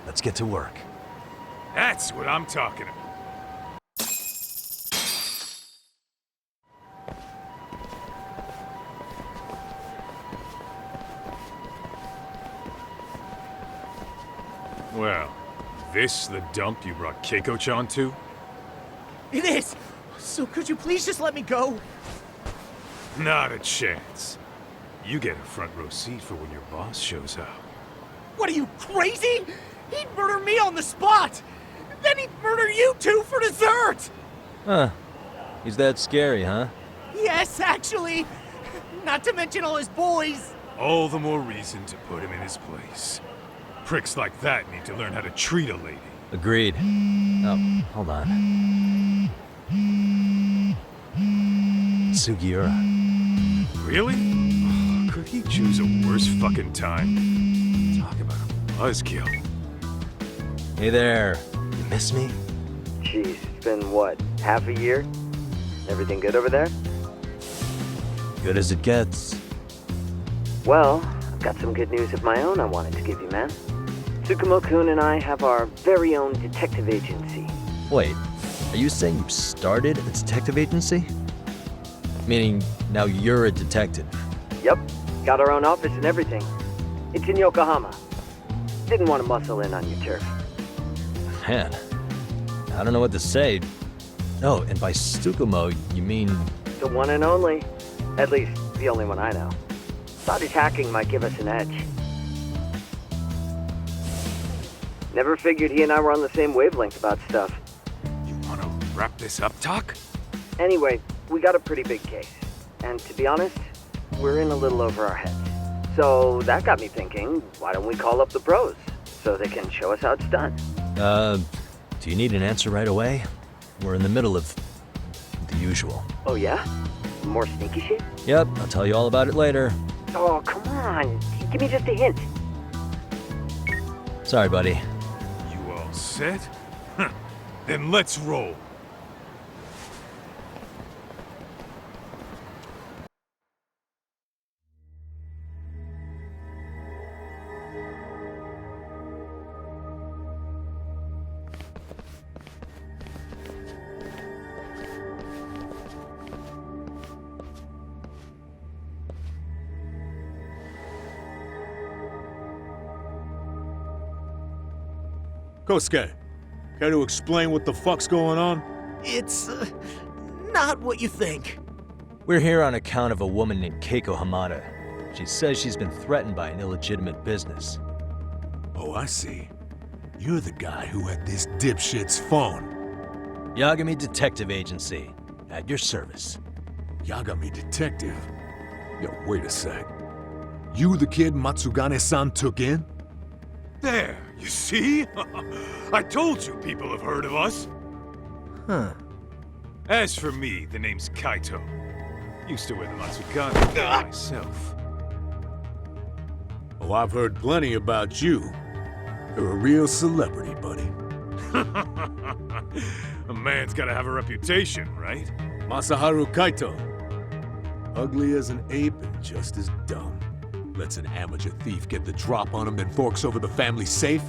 Let's get to work. That's what I'm talking about. Well, this the dump you brought Keiko-chan to? It is! So could you please just let me go? Not a chance. You get a front row seat for when your boss shows up. What are you, crazy? He'd murder me on the spot! Then he'd murder you two for dessert! Huh. He's that scary, huh? Yes, actually! Not to mention all his boys! All the more reason to put him in his place. Pricks like that need to learn how to treat a lady. Agreed. Oh, hold on. Sugiura. Really? Oh, could he choose a worse fucking time? Talk about a buzzkill. Hey there. You miss me? Jeez, it's been what, half a year? Everything good over there? Good as it gets. Well, I've got some good news of my own I wanted to give you, man. Tsukumo-kun and I have our very own detective agency. Wait, are you saying you started a detective agency? Meaning, now you're a detective? Yep, got our own office and everything. It's in Yokohama. Didn't want to muscle in on your turf. Man, I don't know what to say. Oh, and by Tsukumo, you mean... The one and only. At least, the only one I know. Thought his hacking might give us an edge. Never figured he and I were on the same wavelength about stuff. You want to wrap this up, Doc? Anyway, we got a pretty big case. And to be honest, we're in a little over our heads. So that got me thinking, why don't we call up the pros so they can show us how it's done? Do you need an answer right away? We're in the middle of the usual. Oh yeah? More sneaky shit? Yep, I'll tell you all about it later. Oh, come on. Give me just a hint. Sorry, buddy. You all set? Huh. Then let's roll. Kosuke, care to explain what the fuck's going on? It's, not what you think. We're here on account of a woman named Keiko Hamada. She says she's been threatened by an illegitimate business. Oh, I see. You're the guy who had this dipshit's phone. Yagami Detective Agency. At your service. Yagami Detective? Yo, wait a sec. You the kid Matsugane-san took in? There, you see? I told you people have heard of us. Huh. As for me, the name's Kaito. Used to wear the Matsugane myself. Oh, I've heard plenty about you. You're a real celebrity, buddy. A man's gotta have a reputation, right? Masaharu Kaito. Ugly as an ape and just as dumb. Lets an amateur thief get the drop on him, then forks over the family safe?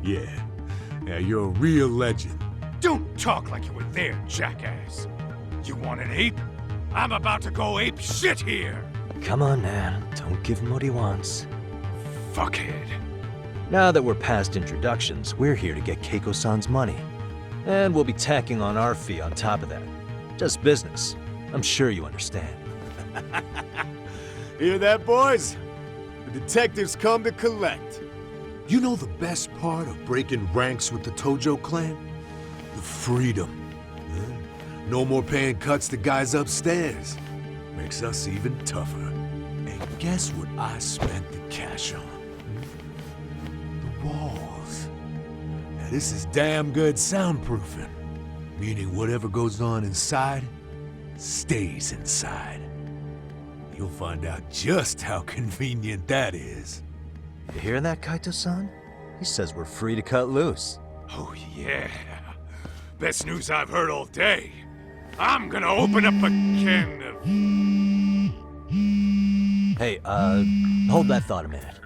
Yeah, you're a real legend. Don't talk like you were there, jackass. You want an ape? I'm about to go ape shit here! Come on, man. Don't give him what he wants. Fuckhead. Now that we're past introductions, we're here to get Keiko-san's money. And we'll be tacking on our fee on top of that. Just business. I'm sure you understand. Hear that, boys? The detectives come to collect. You know the best part of breaking ranks with the Tojo clan? The freedom. No more paying cuts to guys upstairs. Makes us even tougher. And guess what I spent the cash on? The walls. Now this is damn good soundproofing. Meaning whatever goes on inside, stays inside. You'll find out just how convenient that is. You hear that, Kaito-san? He says we're free to cut loose. Oh yeah. Best news I've heard all day. I'm gonna open up a can of... Hey, hold that thought a minute.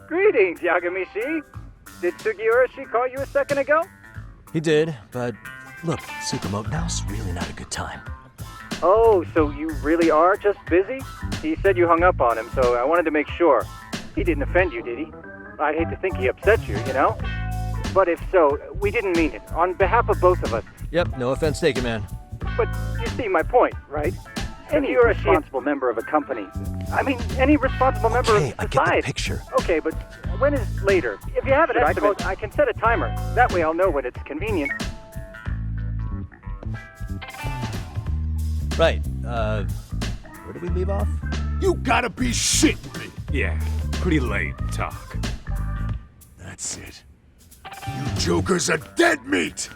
Greetings, Yagami-shi. Did Sugiura-shi call you a second ago? He did, but look, Tsukumo, now's really not a good time. Oh, so you really are just busy? He said you hung up on him, so I wanted to make sure. He didn't offend you, did he? I'd hate to think he upset you, you know? But if so, we didn't mean it. On behalf of both of us. Yep, no offense taken, man. But you see my point, right? Any responsible member of a company. I mean, any responsible member of society. I get the picture. Okay, but when is later? If you have an estimate, I can set a timer. That way I'll know when it's convenient. Right, where did we leave off? You gotta be shitting me! Yeah, pretty late talk. That's it. You jokers are dead meat!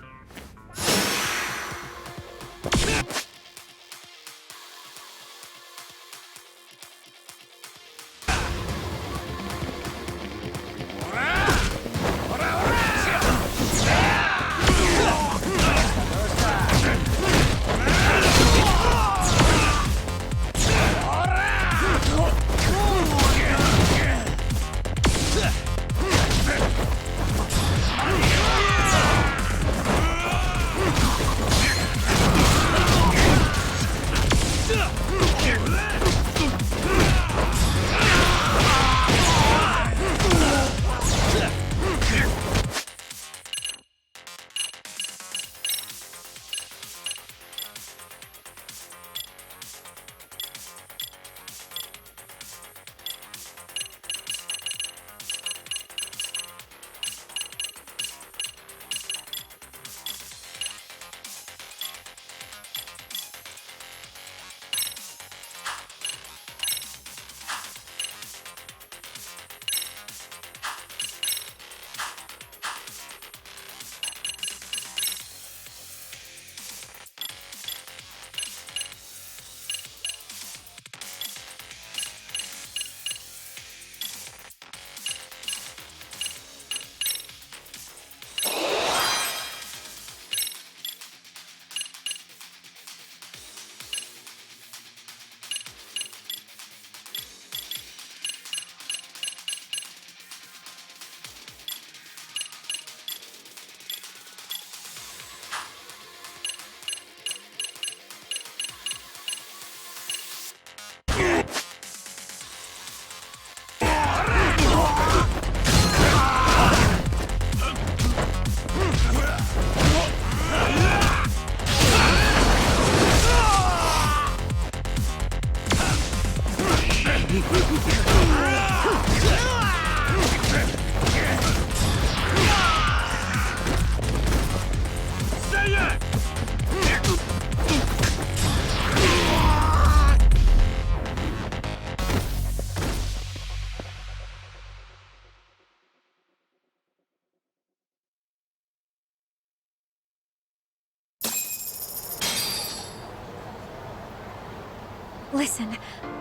Listen,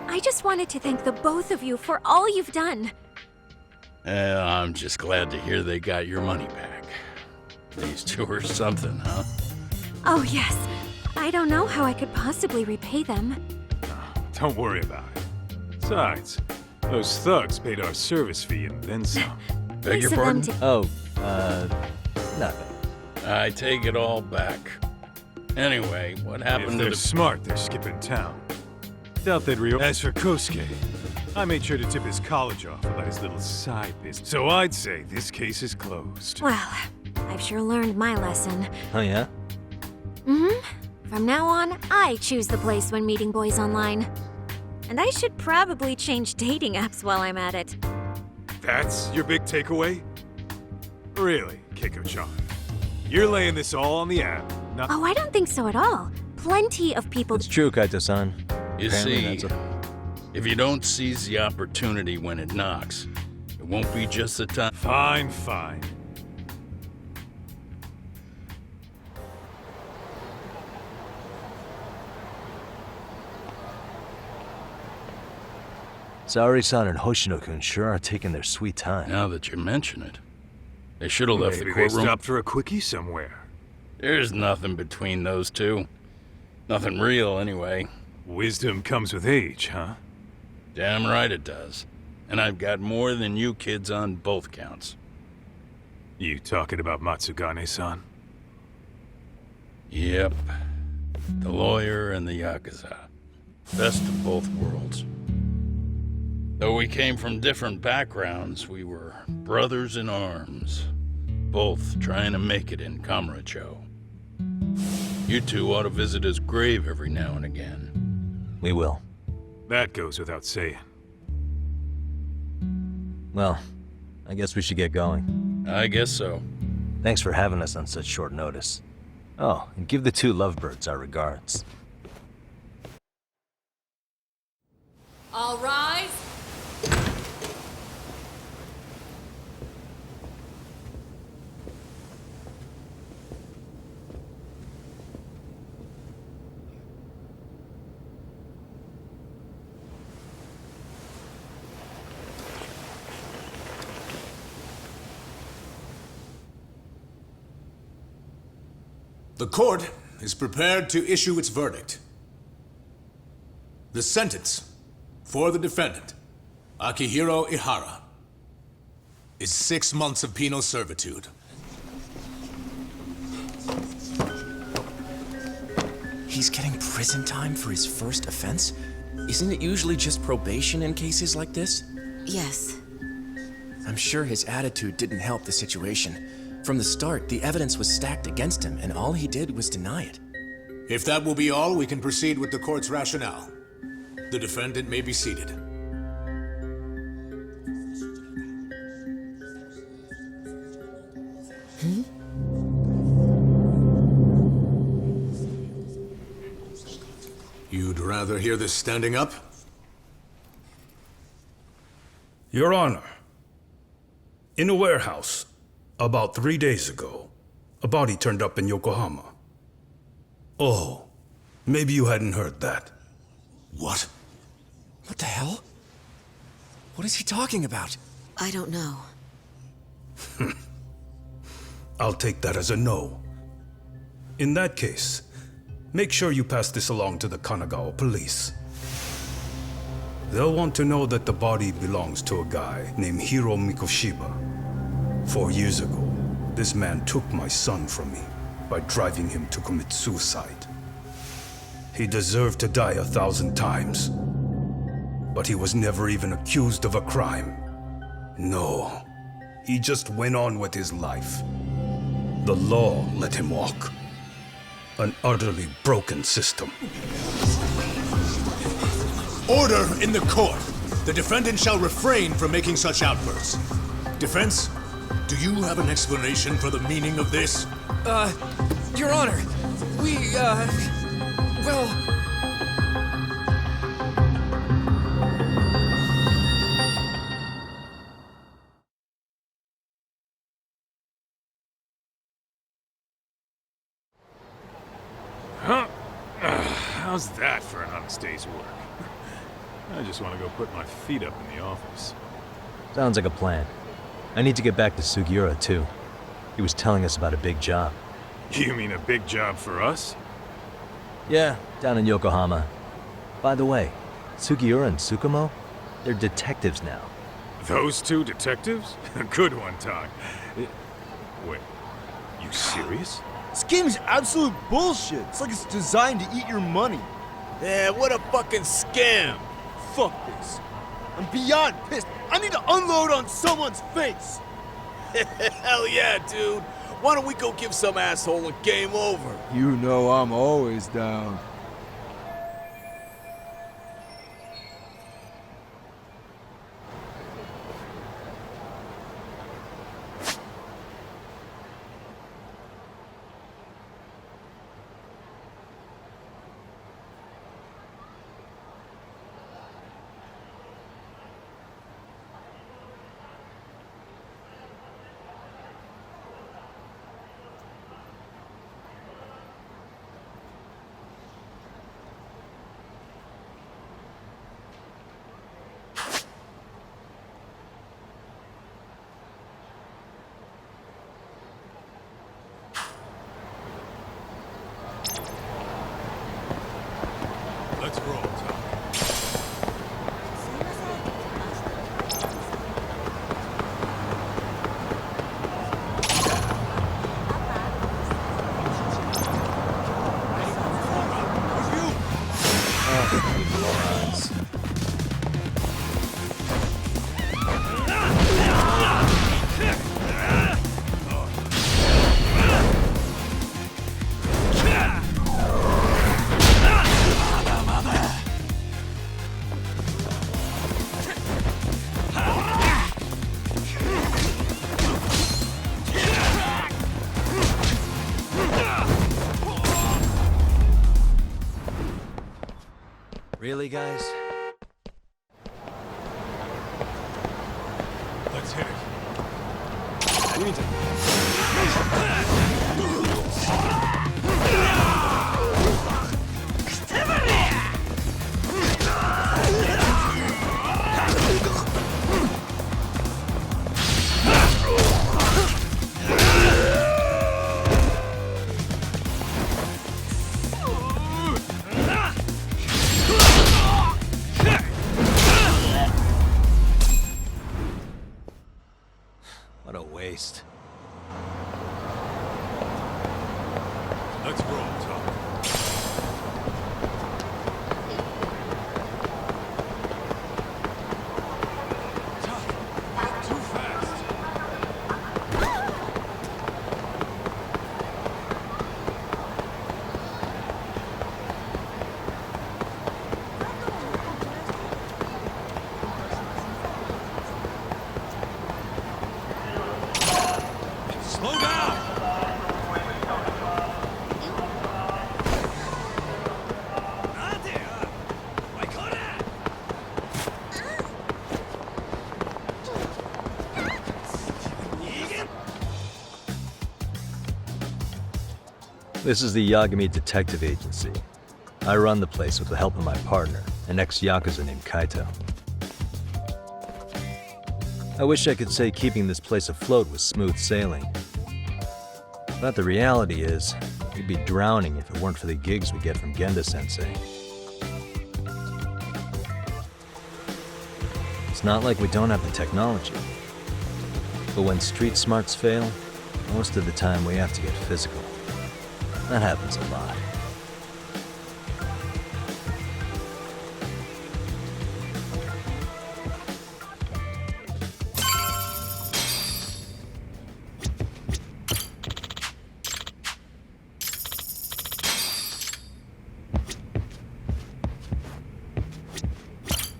I just wanted to thank the both of you for all you've done. I'm just glad to hear they got your money back. These two are something, huh? Oh, yes. I don't know how I could possibly repay them. Don't worry about it. Besides, those thugs paid our service fee and then some. Beg your pardon? Nothing. I take it all back. Anyway, what happened if to they're the... smart, they're skipping town. Doubt they'd As for Kosuke, I made sure to tip his college off about his little side business. So I'd say this case is closed. Well, I've sure learned my lesson. Oh, yeah? Mm-hmm. From now on, I choose the place when meeting boys online. And I should probably change dating apps while I'm at it. That's your big takeaway? Really, Keiko-chan? You're laying this all on the app, not... Oh, I don't think so at all. Plenty of people... It's true, Kaito-san. You Apparently see, if you don't seize the opportunity when it knocks, it won't be just the time. Fine, fine. Saori-san and Hoshino-kun sure are taking their sweet time. Now that you mention it, they should have left the Maybe courtroom. they stopped for a quickie somewhere. There's nothing between those two. Nothing real, anyway. Wisdom comes with age, huh? Damn right it does. And I've got more than you kids on both counts. You talking about Matsugane-san? Yep. The lawyer and the Yakuza. Best of both worlds. Though we came from different backgrounds, we were brothers in arms. Both trying to make it in Kamurocho. You two ought to visit his grave every now and again. We will. That goes without saying. Well, I guess we should get going. I guess so. Thanks for having us on such short notice. Oh, and give the two lovebirds our regards. All rise. The court is prepared to issue its verdict. The sentence for the defendant, Akihiro Ihara, is 6 months of penal servitude. He's getting prison time for his first offense? Isn't it usually just probation in cases like this? Yes. I'm sure his attitude didn't help the situation. From the start, the evidence was stacked against him, and all he did was deny it. If that will be all, we can proceed with the court's rationale. The defendant may be seated. You'd rather hear this standing up? Your Honor, in a warehouse, about 3 days ago, a body turned up in Yokohama. Oh, maybe you hadn't heard that. What? What the hell? What is he talking about? I don't know. I'll take that as a no. In that case, make sure you pass this along to the Kanagawa police. They'll want to know that the body belongs to a guy named Hiro Mikoshiba. 4 years ago, this man took my son from me by driving him to commit suicide. He deserved to die 1,000 times, but he was never even accused of a crime. No, he just went on with his life. The law let him walk. An utterly broken system. Order in the court! The defendant shall refrain from making such outbursts. Defense, do you have an explanation for the meaning of this? Your Honor, well... Huh? How's that for an honest day's work? I just want to go put my feet up in the office. Sounds like a plan. I need to get back to Sugiura, too. He was telling us about a big job. You mean a big job for us? Yeah, down in Yokohama. By the way, Sugiura and Tsukumo, they're detectives now. Those two detectives? Good one, Todd. Wait, you serious? This game is absolute bullshit. It's like it's designed to eat your money. Yeah, what a fucking scam. Fuck this. I'm beyond pissed. I need to unload on someone's face. Hell yeah, dude. Why don't we go give some asshole a game over? You know I'm always down. Really, guys? Let's hit it. We need to... What a waste. Let's roll, Tom. Too fast. Slow down! This is the Yagami Detective Agency. I run the place with the help of my partner, an ex-Yakuza named Kaito. I wish I could say keeping this place afloat was smooth sailing. But the reality is, we'd be drowning if it weren't for the gigs we get from Genda-sensei. It's not like we don't have the technology. But when street smarts fail, most of the time we have to get physical. That happens a lot.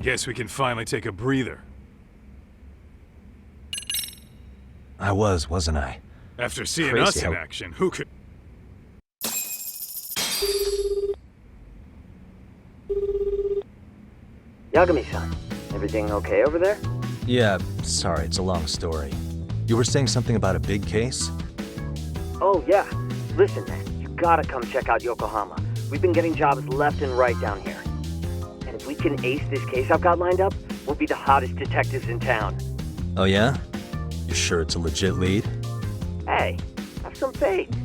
Guess we can finally take a breather. I wasn't I? After seeing Crazy us in how- action, who could... Yagami-san, everything okay over there? Yeah, sorry, it's a long story. You were saying something about a big case? Oh, yeah. Listen, man, you gotta come check out Yokohama. We've been getting jobs left and right down here. And if we can ace this case I've got lined up, we'll be the hottest detectives in town. Oh yeah? You sure it's a legit lead? Hey, have some faith.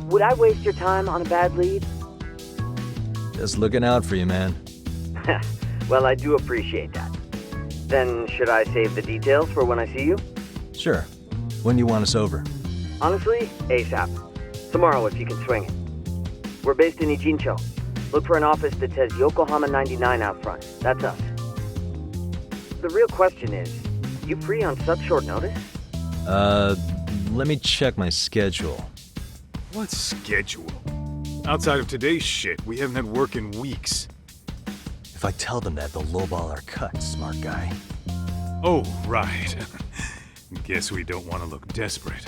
Would I waste your time on a bad lead? Just looking out for you, man. Well, I do appreciate that. Then, should I save the details for when I see you? Sure. When do you want us over? Honestly, ASAP. Tomorrow if you can swing it. We're based in Ijincho. Look for an office that says Yokohama 99 out front. That's us. The real question is, you free on such short notice? Let me check my schedule. What schedule? Outside of today's shit, we haven't had work in weeks. If I tell them that, they'll lowball our cut, smart guy. Oh, right. Guess we don't want to look desperate.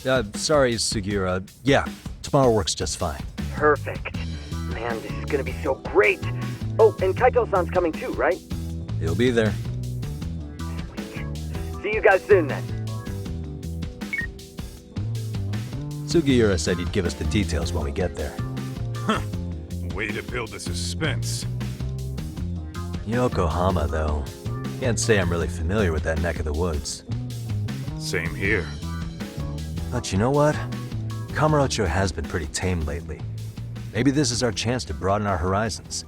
Sorry, Sugiura. Yeah, tomorrow works just fine. Perfect. Man, this is gonna be so great. Oh, and Kaito-san's coming too, right? He'll be there. See you guys soon then. Sugiura said he'd give us the details when we get there. Huh. Way to build the suspense. Yokohama, though. Can't say I'm really familiar with that neck of the woods. Same here. But you know what? Kamurocho has been pretty tame lately. Maybe this is our chance to broaden our horizons.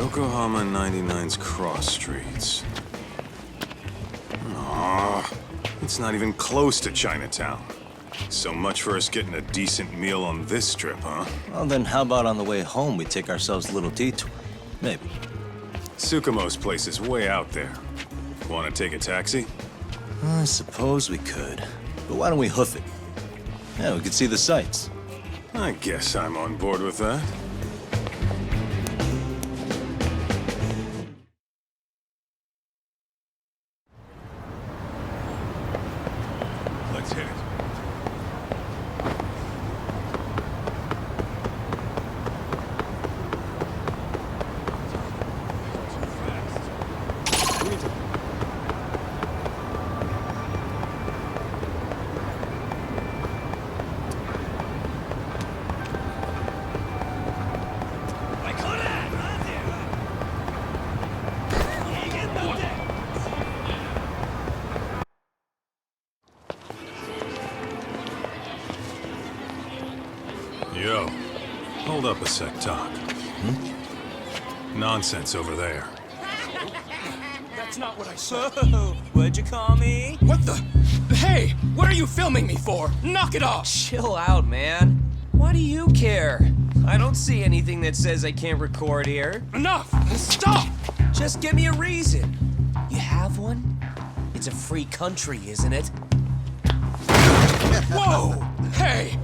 Yokohama 99's cross streets. Aw, it's not even close to Chinatown. So much for us getting a decent meal on this strip, huh? Well, then how about on the way home we take ourselves a little detour? Maybe. Tsukumo's place is way out there. Want to take a taxi? I suppose we could. But why don't we hoof it? Yeah, we could see the sights. I guess I'm on board with that. Let's hit it. Yo, hold up a sec, Doc. Nonsense over there. That's not what I said. What'd you call me? What the? Hey, what are you filming me for? Knock it off! Chill out, man. Why do you care? I don't see anything that says I can't record here. Enough! Stop! Just give me a reason. You have one? It's a free country, isn't it? Whoa! Hey!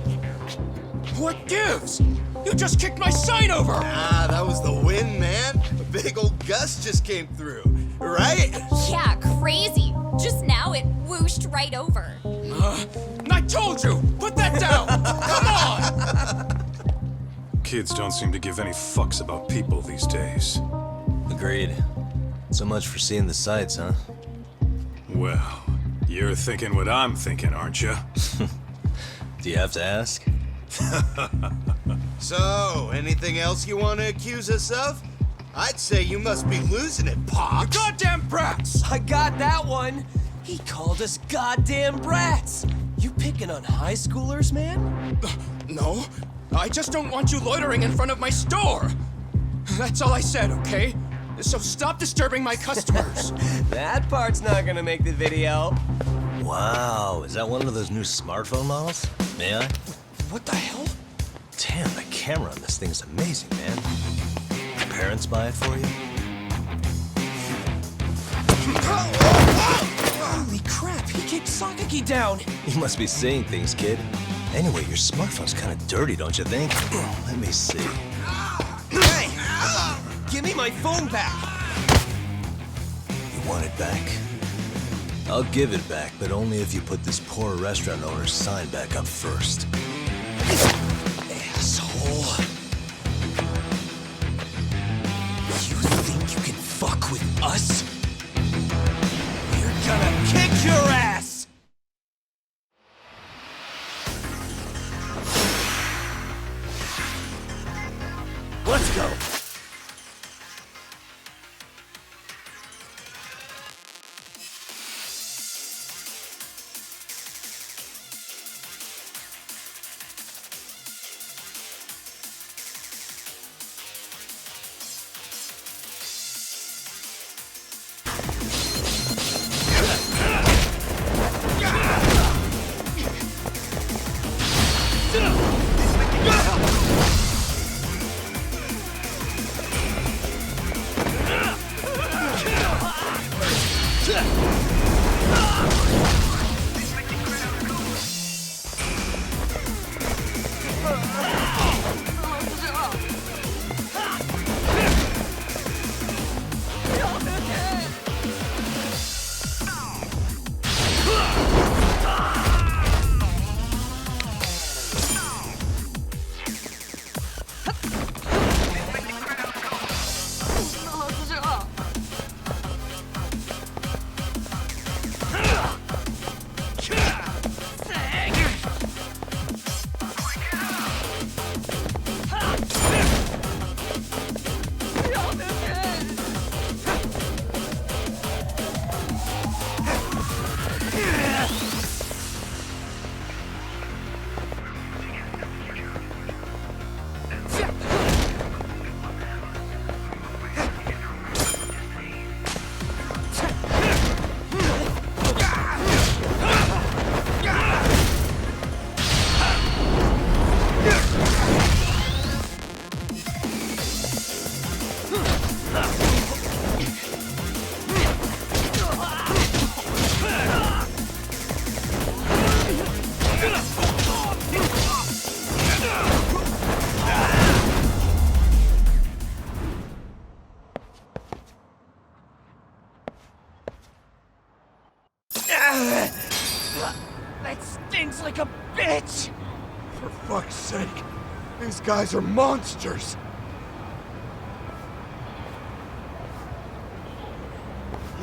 What gives? You just kicked my sign over! Ah, that was the wind, man. A big old gust just came through, right? Yeah, crazy. Just now it whooshed right over. I told you! Put that down! Come on! Kids don't seem to give any fucks about people these days. Agreed. So much for seeing the sights, huh? Well, you're thinking what I'm thinking, aren't you? Do you have to ask? So, anything else you want to accuse us of? I'd say you must be losing it, Pops. You goddamn brats! I got that one. He called us goddamn brats. You picking on high schoolers, man? No, I just don't want you loitering in front of my store. That's all I said, okay? So stop disturbing my customers. That part's not gonna make the video. Wow, is that one of those new smartphone models? May I? What the hell? Damn, the camera on this thing's amazing, man. Your parents buy it for you? Holy crap, he kicked Sakaki down. You must be seeing things, kid. Anyway, your smartphone's kind of dirty, don't you think? Let me see. Hey! Give me my phone back! You want it back? I'll give it back, but only if you put this poor restaurant owner's sign back up first. Asshole. You think you can fuck with us? We're gonna kick your ass! Let's go! like a bitch! For fuck's sake, these guys are monsters!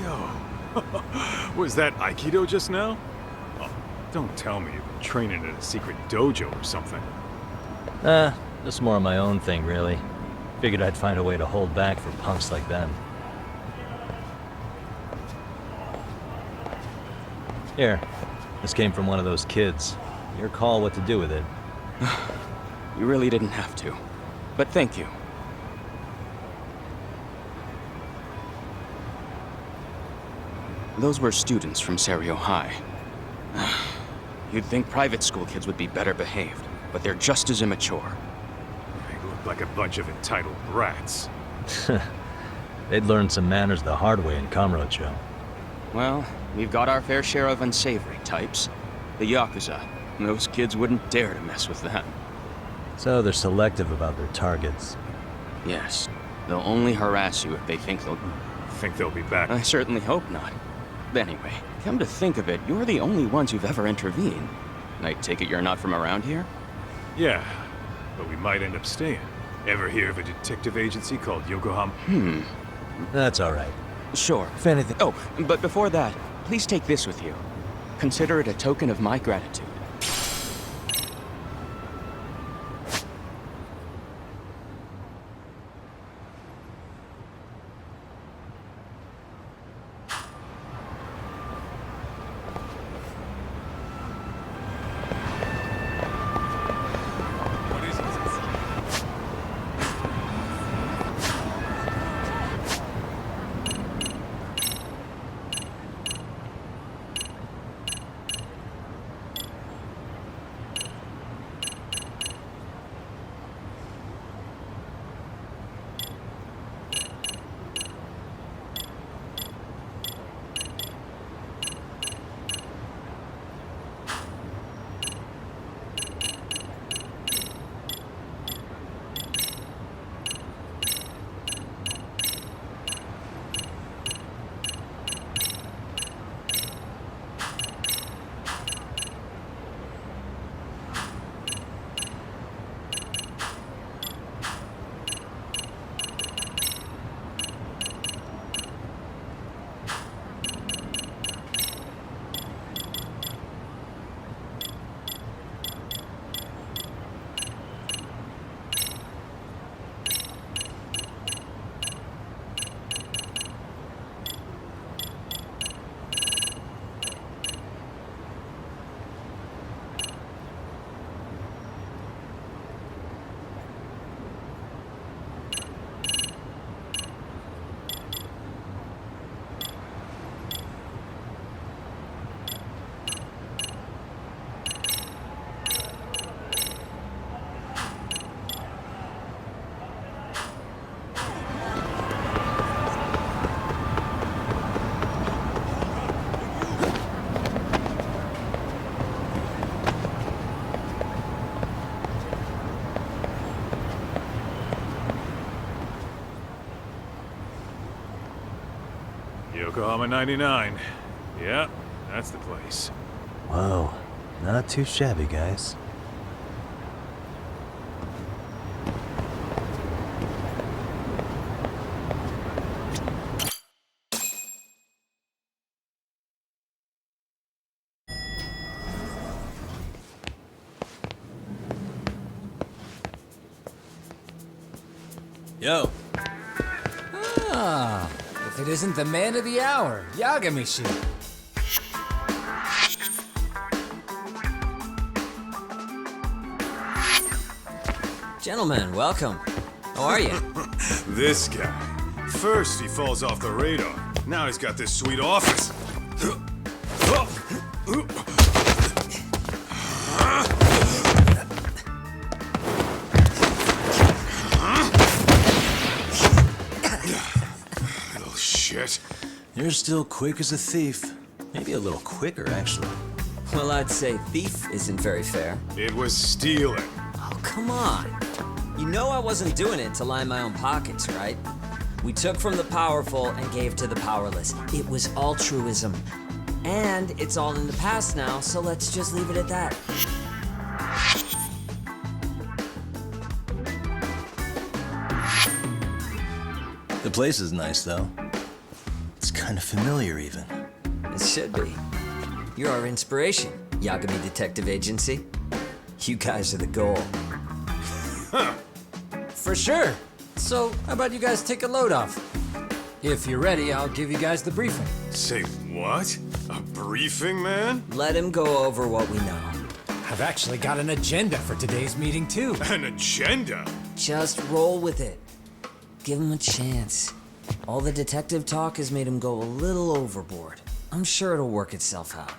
Yo, was that Aikido just now? Oh, don't tell me you've been training in a secret dojo or something. Just more of my own thing, really. Figured I'd find a way to hold back for punks like them. Here, this came from one of those kids. Your call what to do with it. You really didn't have to. But thank you. Those were students from Serio High. You'd think private school kids would be better behaved, but they're just as immature. They look like a bunch of entitled brats. They'd learned some manners the hard way in Kamurocho. Well, we've got our fair share of unsavory types. The Yakuza. Those kids wouldn't dare to mess with them. So they're selective about their targets. Yes. They'll only harass you if they think they'll... Think they'll be back? I certainly hope not. Anyway, come to think of it, you're the only ones who've ever intervened. I take it you're not from around here? Yeah, but we might end up staying. Ever hear of a detective agency called Yokohama? That's all right. Sure. If anything... Oh, but before that, please take this with you. Consider it a token of my gratitude. Yokohama 99. Yeah, that's the place. Whoa, not too shabby, guys. Yo. Ah, if it isn't the man of the hour, Yagamishi. Gentlemen, welcome. How are you? This guy. First he falls off the radar. Now he's got this sweet office. Little shit. You're still quick as a thief. Maybe a little quicker, actually. Well, I'd say thief isn't very fair. It was stealing. Oh, come on. You know I wasn't doing it to line my own pockets, right? We took from the powerful and gave to the powerless. It was altruism. And it's all in the past now, so let's just leave it at that. The place is nice, though. It's kind of familiar, even. It should be. You're our inspiration, Yagami Detective Agency. You guys are the goal. For sure. So, how about you guys take a load off? If you're ready, I'll give you guys the briefing. Say what? A briefing, man? Let him go over what we know. I've actually got an agenda for today's meeting, too. An agenda? Just roll with it. Give him a chance. All the detective talk has made him go a little overboard. I'm sure it'll work itself out.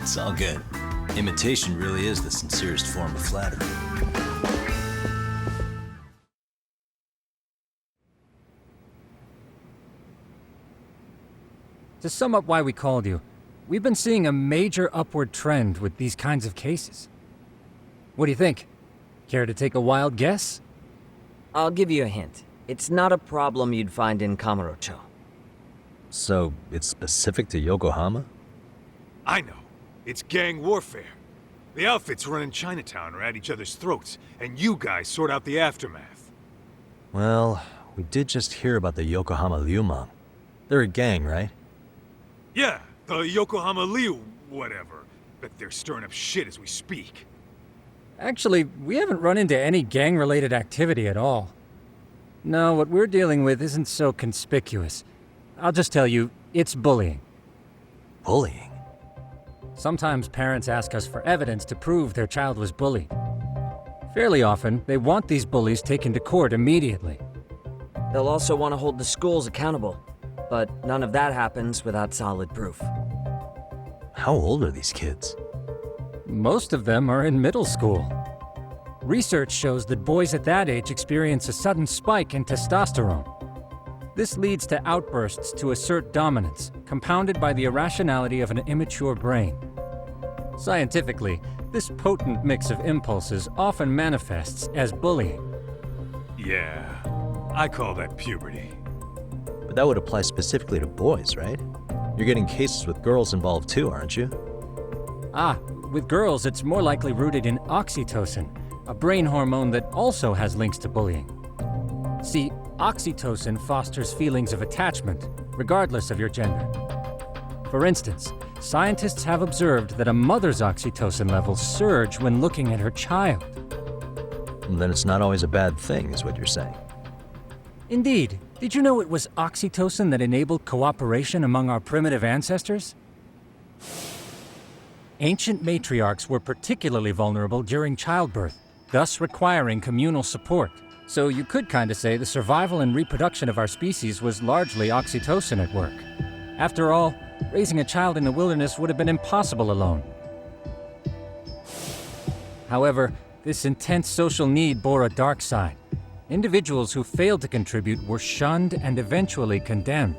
It's all good. Imitation really is the sincerest form of flattery. To sum up why we called you, we've been seeing a major upward trend with these kinds of cases. What do you think? Care to take a wild guess? I'll give you a hint. It's not a problem you'd find in Kamurocho. So, it's specific to Yokohama? I know. It's gang warfare. The outfits running Chinatown are at each other's throats, and you guys sort out the aftermath. Well, we did just hear about the Yokohama Liumang. They're a gang, right? Yeah, the Yokohama Liu, whatever. Bet they're stirring up shit as we speak. Actually, we haven't run into any gang-related activity at all. No, what we're dealing with isn't so conspicuous. I'll just tell you, it's bullying. Bullying? Sometimes parents ask us for evidence to prove their child was bullied. Fairly often, they want these bullies taken to court immediately. They'll also want to hold the schools accountable, but none of that happens without solid proof. How old are these kids? Most of them are in middle school. Research shows that boys at that age experience a sudden spike in testosterone. This leads to outbursts to assert dominance, compounded by the irrationality of an immature brain. Scientifically, this potent mix of impulses often manifests as bullying. Yeah, I call that puberty. But that would apply specifically to boys, right? You're getting cases with girls involved too, aren't you? Ah, with girls it's more likely rooted in oxytocin, a brain hormone that also has links to bullying. See, oxytocin fosters feelings of attachment, regardless of your gender. For instance, scientists have observed that a mother's oxytocin levels surge when looking at her child. And then it's not always a bad thing, is what you're saying. Indeed. Did you know it was oxytocin that enabled cooperation among our primitive ancestors? Ancient matriarchs were particularly vulnerable during childbirth, thus requiring communal support. So you could kinda say the survival and reproduction of our species was largely oxytocin at work. After all, raising a child in the wilderness would have been impossible alone. However, this intense social need bore a dark side. Individuals who failed to contribute were shunned and eventually condemned.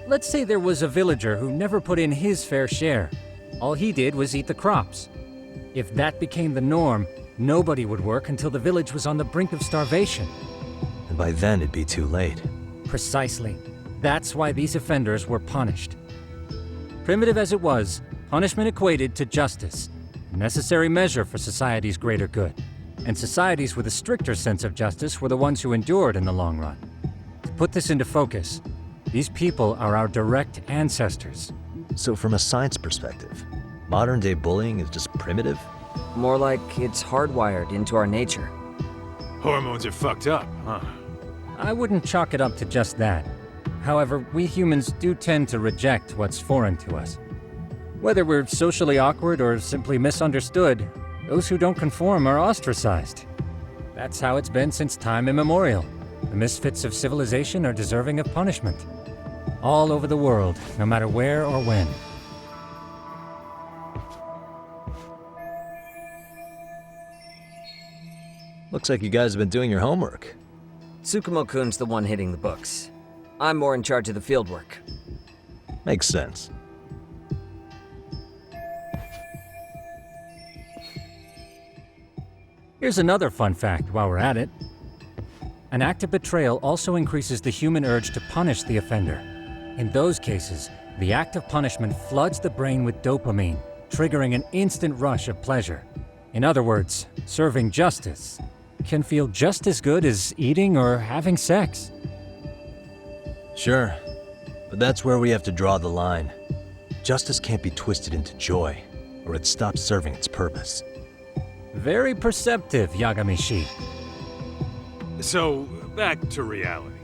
Let's say there was a villager who never put in his fair share. All he did was eat the crops. If that became the norm, nobody would work until the village was on the brink of starvation. And by then it'd be too late. Precisely. That's why these offenders were punished. Primitive as it was, punishment equated to justice, a necessary measure for society's greater good. And societies with a stricter sense of justice were the ones who endured in the long run. To put this into focus, these people are our direct ancestors. So from a science perspective, modern-day bullying is just primitive? More like it's hardwired into our nature. Hormones are fucked up, huh? I wouldn't chalk it up to just that. However, we humans do tend to reject what's foreign to us. Whether we're socially awkward or simply misunderstood, those who don't conform are ostracized. That's how it's been since time immemorial. The misfits of civilization are deserving of punishment. All over the world, no matter where or when. Looks like you guys have been doing your homework. Tsukumo-kun's the one hitting the books. I'm more in charge of the fieldwork. Makes sense. Here's another fun fact while we're at it. An act of betrayal also increases the human urge to punish the offender. In those cases, The act of punishment floods the brain with dopamine, triggering an instant rush of pleasure. In other words, serving justice can feel just as good as eating or having sex. Sure, but that's where we have to draw the line. Justice can't be twisted into joy, or it stops serving its purpose. Very perceptive, Yagami-shi. So, back to reality.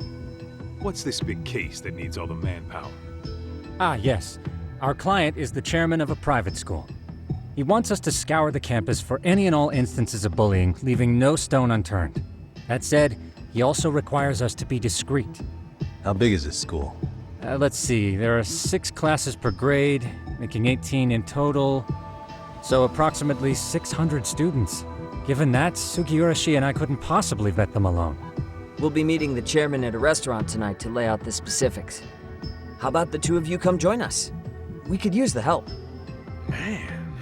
What's this big case that needs all the manpower? Ah, yes. Our client is the chairman of a private school. He wants us to scour the campus for any and all instances of bullying, leaving no stone unturned. That said, he also requires us to be discreet. How big is this school? Let's see, there are 6 classes per grade, making 18 in total. So approximately 600 students. Given that, Sugiurashi and I couldn't possibly vet them alone. We'll be meeting the chairman at a restaurant tonight to lay out the specifics. How about the two of you come join us? We could use the help. Man,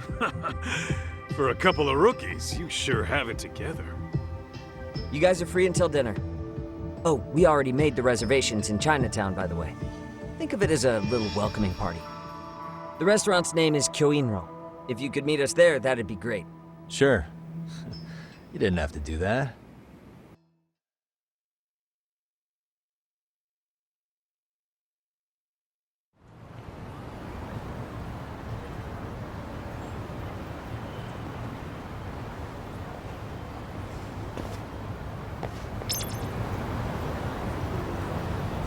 for a couple of rookies, you sure have it together. You guys are free until dinner. Oh, we already made the reservations in Chinatown, by the way. Think of it as a little welcoming party. The restaurant's name is Kyoinro. If you could meet us there, that'd be great. Sure. You didn't have to do that.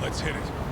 Let's hit it.